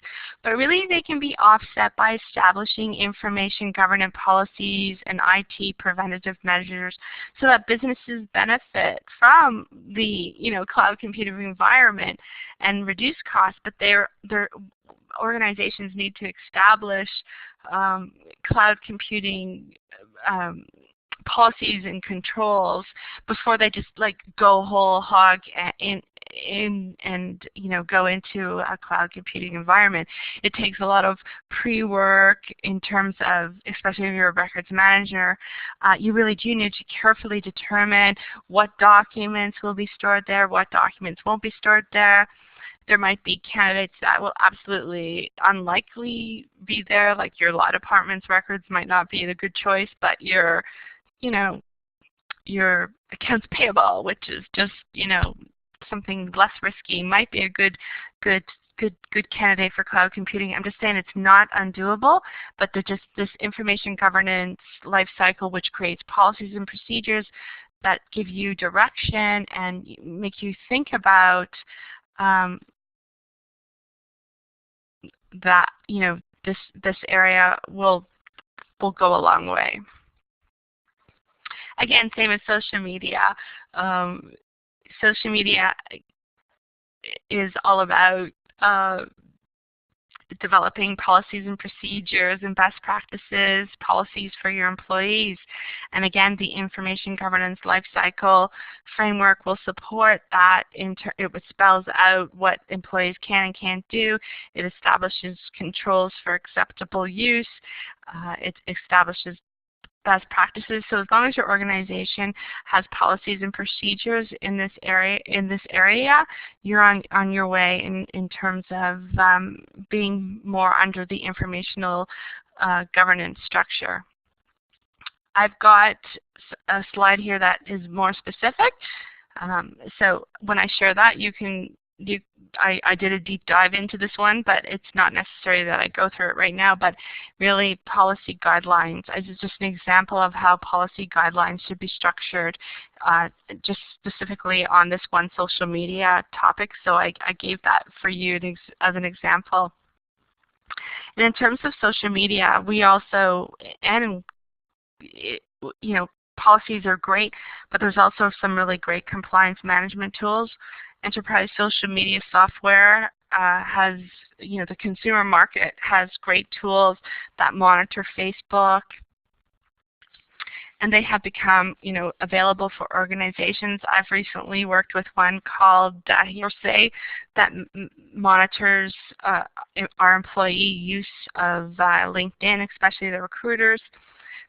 but really they can be offset by establishing information governance policies and IT preventative measures so that businesses benefit from the cloud computing environment and reduce costs, but their organizations need to establish cloud computing policies and controls before they just go whole hog and go into a cloud computing environment. It takes a lot of pre-work in terms of, especially if you're a records manager, you really do need to carefully determine what documents will be stored there, what documents won't be stored there. There might be candidates that will absolutely unlikely be there, like your law department's records might not be the good choice, but your accounts payable, which is just something less risky, might be a good candidate for cloud computing. I'm just saying it's not undoable, but this information governance life cycle, which creates policies and procedures that give you direction and make you think about that this area will go a long way. Again, same as social media. Social media is all about developing policies and procedures and best practices, policies for your employees. And again, the information governance lifecycle framework will support that. It spells out what employees can and can't do. It establishes controls for acceptable use. It establishes best practices. So as long as your organization has policies and procedures in this area, you're on your way in terms of being more under the informational governance structure. I've got a slide here that is more specific. So when I share that, I did a deep dive into this one, but it's not necessary that I go through it right now. But really, policy guidelines is just an example of how policy guidelines should be structured, just specifically on this one social media topic. So I gave that for you as an example. And in terms of social media, we also, and policies are great, but there's also some really great compliance management tools. Enterprise social media software has, the consumer market has great tools that monitor Facebook, and they have become, available for organizations. I've recently worked with one called Hearsay that monitors our employee use of LinkedIn, especially the recruiters.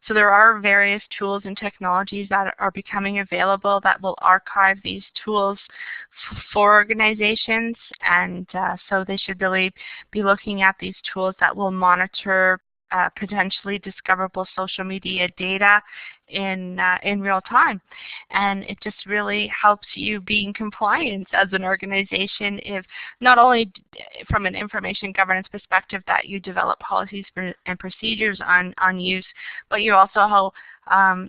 So there are various tools and technologies that are becoming available that will archive these tools for organizations, and so they should really be looking at these tools that will monitor potentially discoverable social media data in real time. And it just really helps you be in compliance as an organization if not only from an information governance perspective that you develop policies and procedures on use, but you also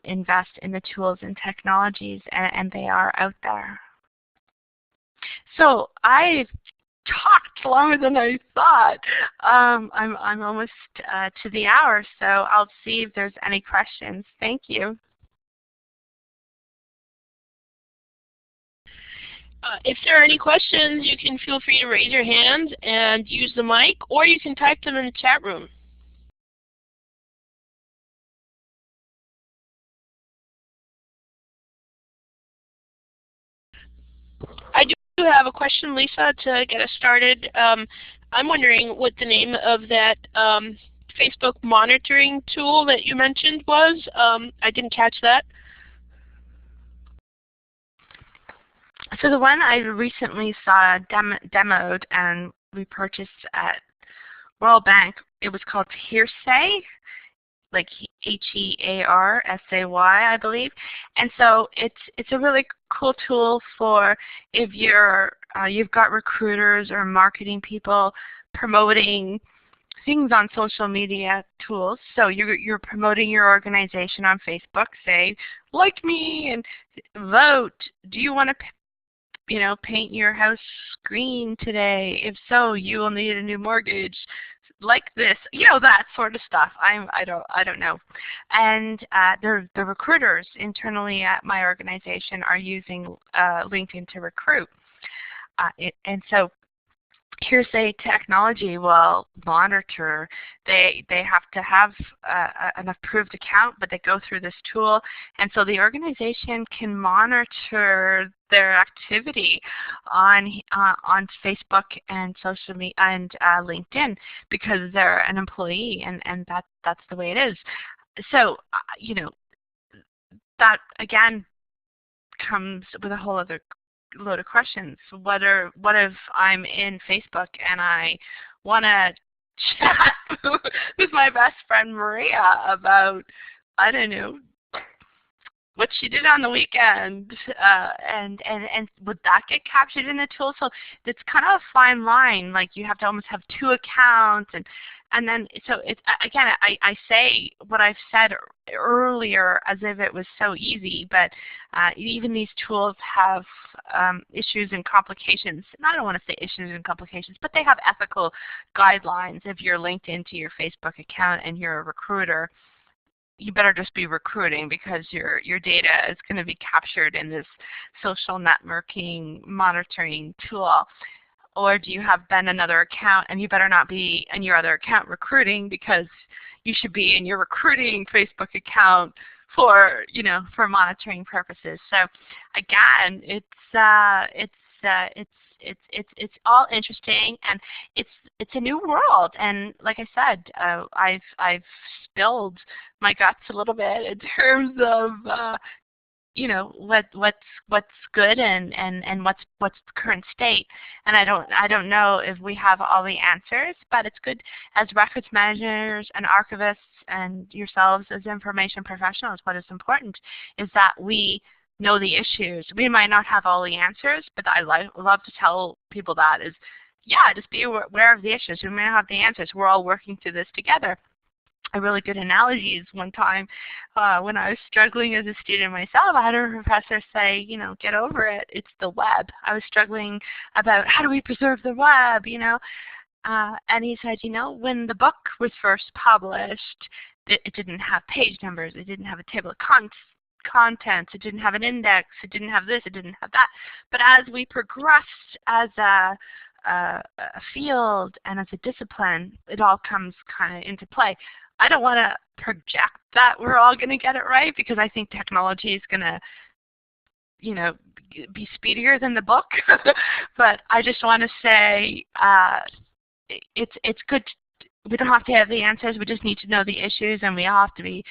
invest in the tools and technologies, and they are out there. So I talked longer than I thought. I'm almost to the hour, so I'll see if there's any questions. Thank you. If there are any questions, you can feel free to raise your hand and use the mic, or you can type them in the chat room. I do have a question, Lisa, to get us started. I'm wondering what the name of that Facebook monitoring tool that you mentioned was. I didn't catch that. So the one I recently saw demoed and we purchased at Royal Bank, it was called Hearsay, like Hearsay, I believe. And so it's a really cool tool for if you've got recruiters or marketing people promoting things on social media tools. So you're promoting your organization on Facebook, say, like me and vote. Do you want to paint your house green today? If so, you will need a new mortgage. Like this, that sort of stuff. I don't know. And the recruiters internally at my organization are using LinkedIn to recruit. And so Hearsay technology will monitor. They have to have an approved account, but they go through this tool, and so the organization can monitor their activity on Facebook and social media and LinkedIn because they're an employee, and that's the way it is. So that again comes with a whole other load of questions. What if I'm in Facebook and I want to chat with my best friend Maria about, I don't know, what she did on the weekend, and would that get captured in the tool? So it's kind of a fine line. Like you have to almost have two accounts, and then so it's again I say what I've said earlier as if it was so easy, but even these tools have issues and complications. And I don't want to say issues and complications, but they have ethical guidelines. If you're linked into your Facebook account and you're a recruiter, you better just be recruiting because your data is going to be captured in this social networking monitoring tool. Or do you have then another account and you better not be in your other account recruiting because you should be in your recruiting Facebook account for monitoring purposes. So again, it's all interesting, and it's a new world. And like I said, I've spilled my guts a little bit in terms of what's good and what's the current state. And I don't know if we have all the answers, but it's good as records managers and archivists and yourselves as information professionals. What is important is that we know the issues. We might not have all the answers, but I love to tell people that is, yeah, just be aware of the issues. We may not have the answers. We're all working through this together. A really good analogy is one time when I was struggling as a student myself, I had a professor say, get over it. It's the web. I was struggling about how do we preserve the web, and he said, when the book was first published, it didn't have page numbers. It didn't have a table of contents, it didn't have an index, it didn't have this, it didn't have that. But as we progressed as a field and as a discipline, it all comes kind of into play. I don't want to project that we're all going to get it right, because I think technology is going to, be speedier than the book. But I just want to say it's good. We don't have to have the answers. We just need to know the issues, and we all have to be,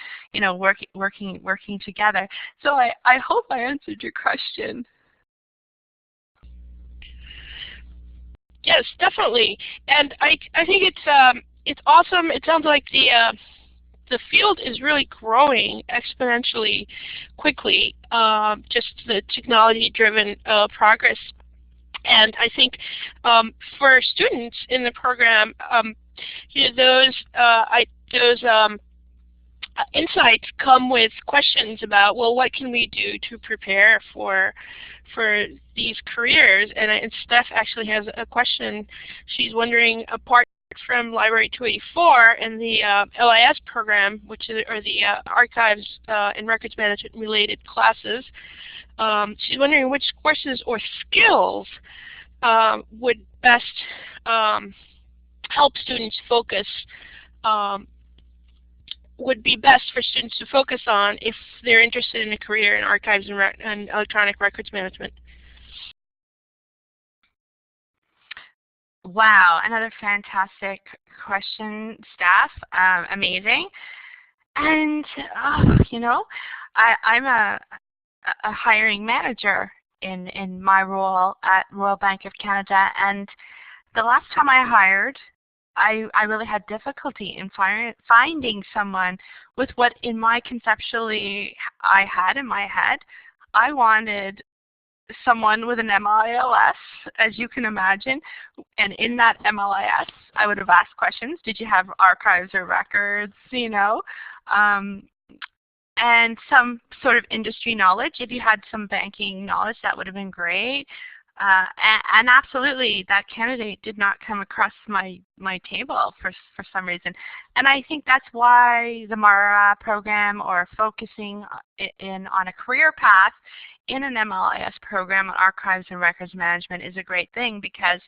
working together. So I hope I answered your question. Yes, definitely. And I think it's awesome. It sounds like the field is really growing exponentially quickly, just the technology-driven progress. And I think for students in the program, those insights come with questions about, well, what can we do to prepare for these careers? And Steph actually has a question. She's wondering, apart from Library 284 and the LIS program, which are the archives and records management related classes, she's wondering which courses or skills would best help students focus, would be best for students to focus on if they're interested in a career in archives and electronic records management. Wow, another fantastic question, Steph. Amazing. And, I'm a hiring manager in my role at Royal Bank of Canada, and the last time I hired, I really had difficulty in finding someone with what in my conceptually I had in my head. I wanted someone with an MLIS, as you can imagine, and in that MLIS I would have asked questions. Did you have archives or records, and some sort of industry knowledge. If you had some banking knowledge, that would have been great. And absolutely, that candidate did not come across my table for some reason. And I think that's why the MARA program, or focusing on a career path in an MLIS program, archives and records management, is a great thing, because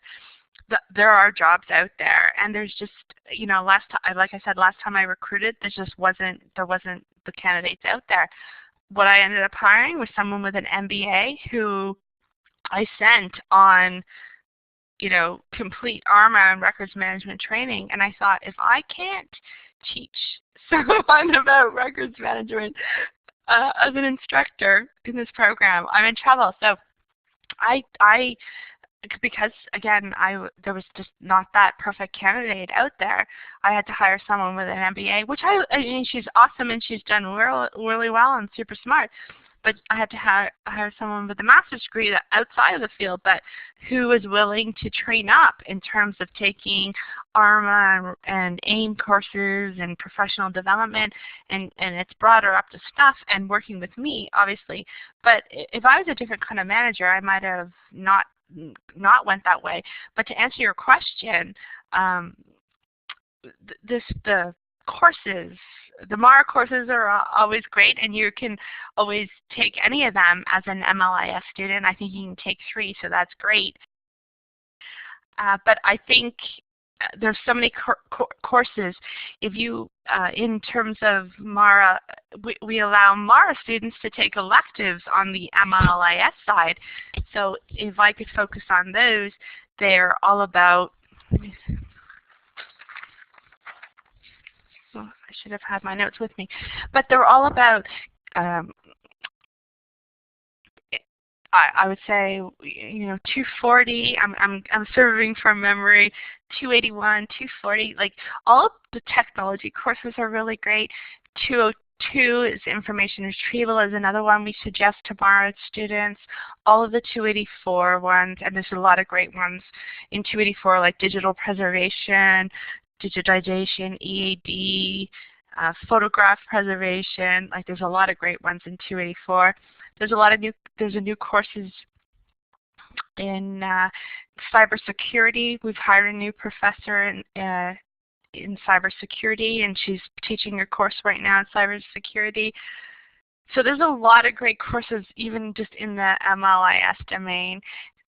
there are jobs out there, and there's just, like I said, last time I recruited, there wasn't the candidates out there. What I ended up hiring was someone with an MBA who I sent on, complete ARMA and records management training, and I thought, if I can't teach someone about records management as an instructor in this program, I'm in trouble. So because again, there was just not that perfect candidate out there, I had to hire someone with an MBA, which I mean, she's awesome and she's done really well and super smart. But I had to hire someone with a master's degree outside of the field, but who was willing to train up in terms of taking ARMA and AIM courses and professional development, and it's brought her up to stuff, and working with me, obviously. But if I was a different kind of manager, I might have not went that way. But to answer your question, the courses, the MARA courses are always great, and you can always take any of them as an MLIS student. I think you can take 3, so that's great. But I think there's so many courses. If you, in terms of MARA, we allow MARA students to take electives on the MLIS side. So if I could focus on those, they're all about, I should have had my notes with me, but they're all about, I would say, 240. I'm serving from memory. 281, 240. Like, all of the technology courses are really great. 202 is information retrieval, is another one we suggest to MARA students. All of the 284 ones, and there's a lot of great ones in 284, like digital preservation, digitization, EAD, photograph preservation. Like, there's a lot of great ones in 284. There's a new courses in cybersecurity. We've hired a new professor in cybersecurity, and she's teaching a course right now in cybersecurity. So there's a lot of great courses even just in the MLIS domain.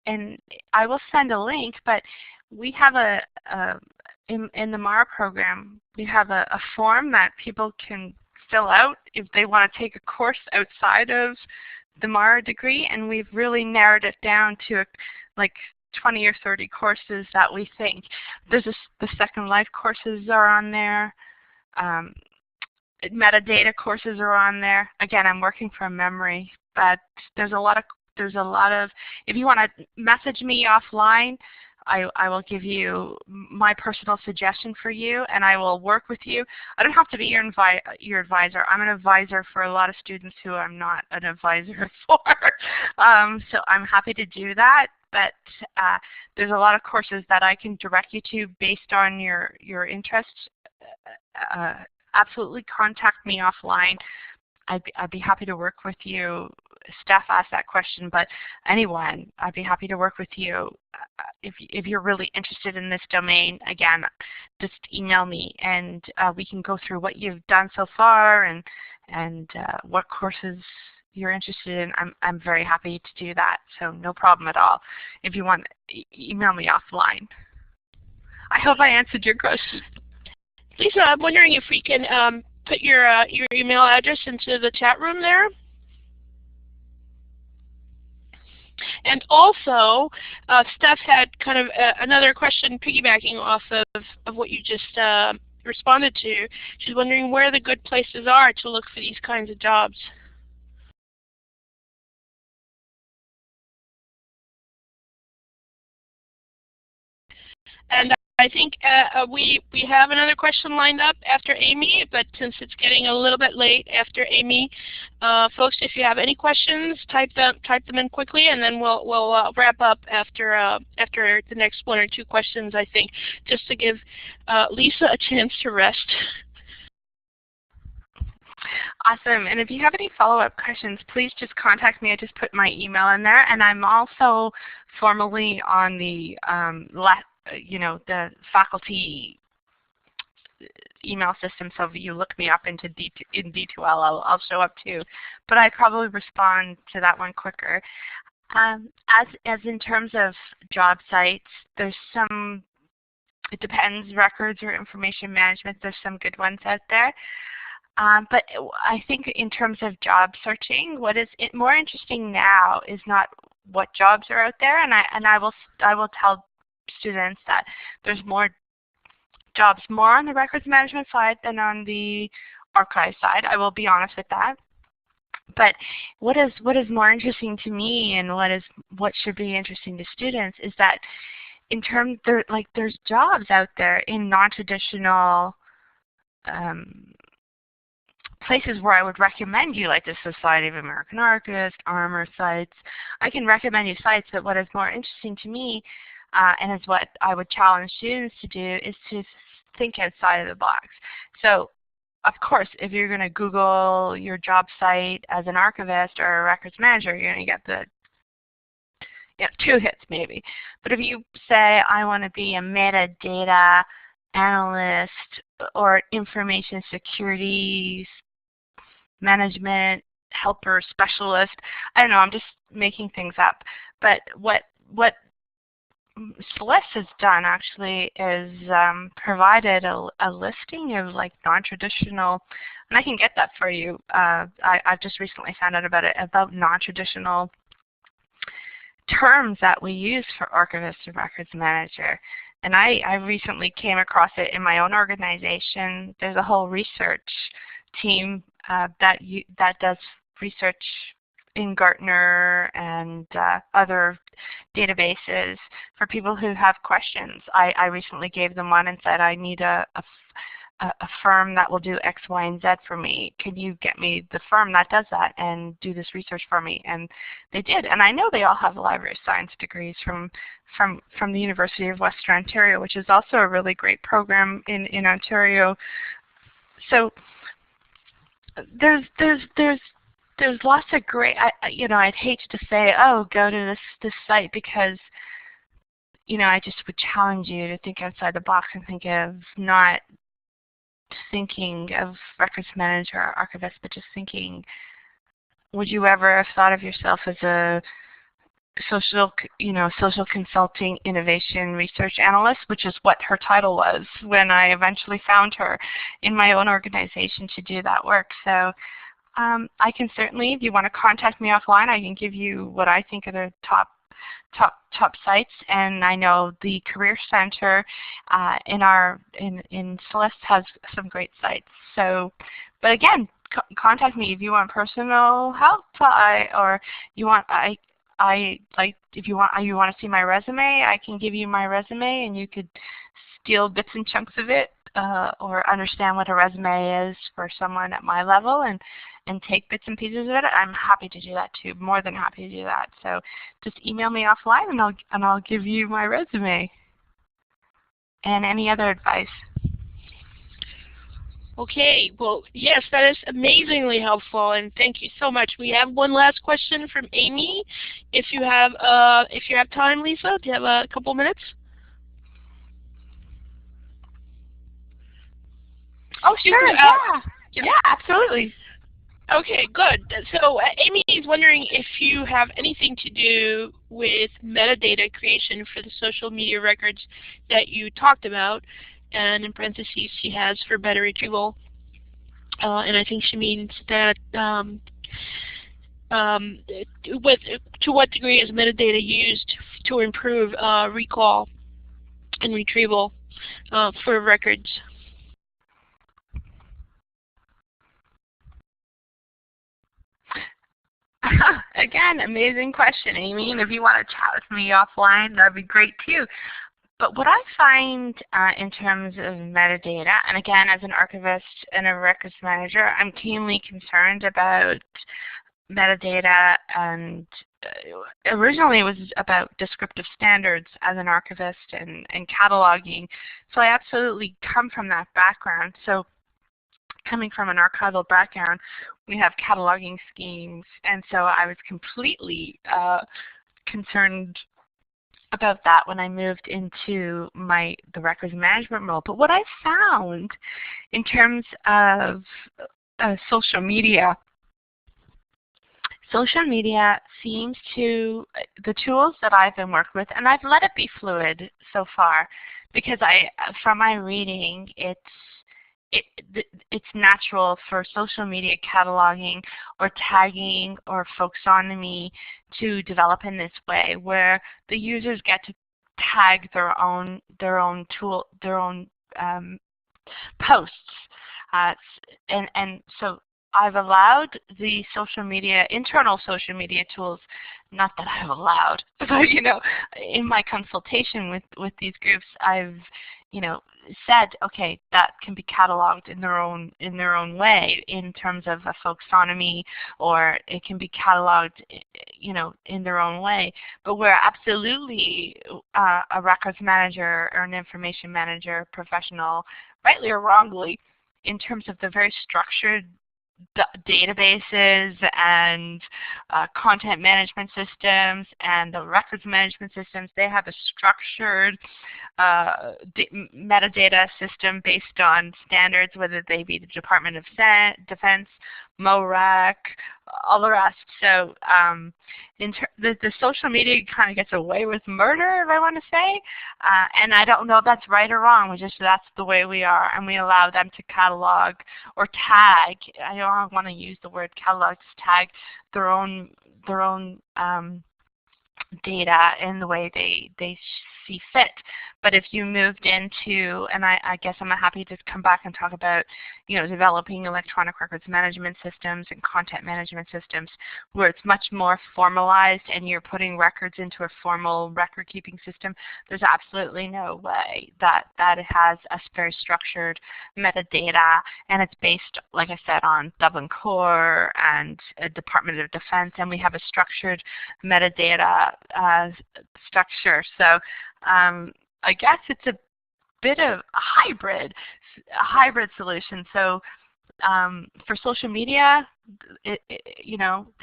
And I will send a link, but we have in the MAR program, we have a form that people can fill out if they want to take a course outside of the MAR degree, and we've really narrowed it down to like 20 or 30 courses that we think. The Second Life courses are on there. Metadata courses are on there. Again, I'm working from memory, but there's a lot of, if you want to message me offline, I will give you my personal suggestion for you, and I will work with you. I don't have to be your advisor. I'm an advisor for a lot of students who I'm not an advisor for. So I'm happy to do that, but there's a lot of courses that I can direct you to based on your interests. Absolutely contact me offline. I'd be happy to work with you. Steph asked that question, but anyone, I'd be happy to work with you. If you're really interested in this domain, again, just email me, and we can go through what you've done so far and what courses you're interested in. I'm very happy to do that, so no problem at all. If you want, email me offline. I hope I answered your question. Lisa, I'm wondering if we can put your email address into the chat room there. And also, Steph had kind of another question piggybacking off of what you just responded to. She's wondering where the good places are to look for these kinds of jobs. And I think we have another question lined up after Amy, but since it's getting a little bit late after Amy, folks, if you have any questions, type them in quickly, and then we'll wrap up after the next one or two questions, I think, just to give Lisa a chance to rest. Awesome. And if you have any follow-up questions, please just contact me. I just put my email in there, and I'm also formally on the the faculty email system, so if you look me up in D2L, I'll show up too. But I probably respond to that one quicker. As in terms of job sites, there's some, it depends, records or information management, there's some good ones out there. But I think in terms of job searching, what is more interesting now is not what jobs are out there, and I will tell students that there's more jobs on the records management side than on the archive side. I will be honest with that. But what is more interesting to me, and what should be interesting to students, is that in terms there's jobs out there in non-traditional places where I would recommend you, like the Society of American Archivists, ARMOR sites. I can recommend you sites, but what is more interesting to me, and is what I would challenge students to do, is to think outside of the box. So, of course, if you're going to Google your job site as an archivist or a records manager, you're going to get the 2 hits maybe. But if you say, I want to be a metadata analyst or information security management helper specialist, I don't know, I'm just making things up. But what Celeste has done actually is provided a listing of non-traditional, and I can get that for you. I've just recently found out about non-traditional terms that we use for archivist and records manager. And I recently came across it in my own organization. There's a whole research team that does research in Gartner and other databases for people who have questions. I recently gave them one and said, I need a firm that will do X, Y, and Z for me. Can you get me the firm that does that and do this research for me? And they did. And I know they all have library of science degrees from the University of Western Ontario, which is also a really great program in Ontario. So there's lots of great, I'd hate to say, oh, go to this site, because I just would challenge you to think outside the box and think of not thinking of records manager or archivist, but just thinking would you ever have thought of yourself as a social consulting innovation research analyst, which is what her title was when I eventually found her in my own organization to do that work. So I can certainly, if you want to contact me offline, I can give you what I think are the top sites, and I know the Career Center in Celeste has some great sites. So, but again, contact me if you want personal help, or you want if you want to see my resume, I can give you my resume, and you could steal bits and chunks of it, or understand what a resume is for someone at my level, and take bits and pieces of it. I'm happy to do that too. More than happy to do that. So just email me offline, and I'll give you my resume and any other advice. Okay, well, yes, that is amazingly helpful, and thank you so much. We have one last question from Amy. If you have time, Lisa, do you have a couple minutes? Oh, sure, yeah, absolutely. Okay, good. So Amy is wondering if you have anything to do with metadata creation for the social media records that you talked about, and in parentheses she has for better retrieval. And I think she means that to what degree is metadata used to improve recall and retrieval for records? Again, amazing question, Amy, and if you want to chat with me offline, that'd be great too. But what I find in terms of metadata, and again, as an archivist and a records manager, I'm keenly concerned about metadata, and originally it was about descriptive standards as an archivist and cataloging. So I absolutely come from that background. So coming from an archival background, we have cataloging schemes, and so I was completely concerned about that when I moved into the records management role. But what I found in terms of social media seems to, the tools that I've been working with, and I've let it be fluid so far, because from my reading, it's natural for social media cataloging or tagging or folksonomy to develop in this way, where the users get to tag their own posts, and so I've allowed the internal social media tools, not that I've allowed, but in my consultation with these groups, I've said, okay, that can be cataloged in their own way in terms of a folksonomy, or it can be cataloged in their own way. But we're absolutely a records manager or an information manager professional, rightly or wrongly, in terms of the very structured databases and content management systems and the records management systems. They have a structured metadata system based on standards, whether they be the Department of Defense, MORAC, all the rest. So the social media kind of gets away with murder, if I want to say, and I don't know if that's right or wrong. That's the way we are, and we allow them to catalog or tag. I don't want to use the word catalog, just tag their own data in the way they see fit. But if you moved into, and I guess I'm happy to come back and talk about, developing electronic records management systems and content management systems where it's much more formalized and you're putting records into a formal record keeping system, there's absolutely no way that it has a very structured metadata, and it's based, like I said, on Dublin Core and Department of Defense, and we have a structured metadata structure. So I guess it's a bit of a hybrid solution. So for social media, they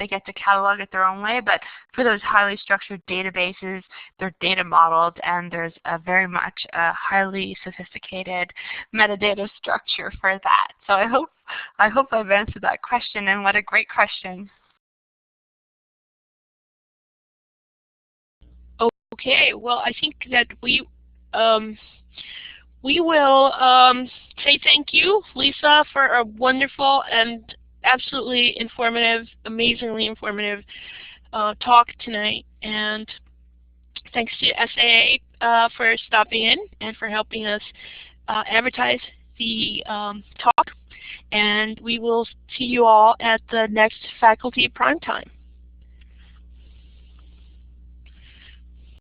get to catalog it their own way, but for those highly structured databases, they're data modeled, and there's a very much a highly sophisticated metadata structure for that. So I hope I've answered that question, and what a great question. Okay, well, I think that we will say thank you, Lisa, for a wonderful and absolutely informative, amazingly informative talk tonight. And thanks to SAA for stopping in and for helping us advertise the talk. And we will see you all at the next Faculty Prime Time.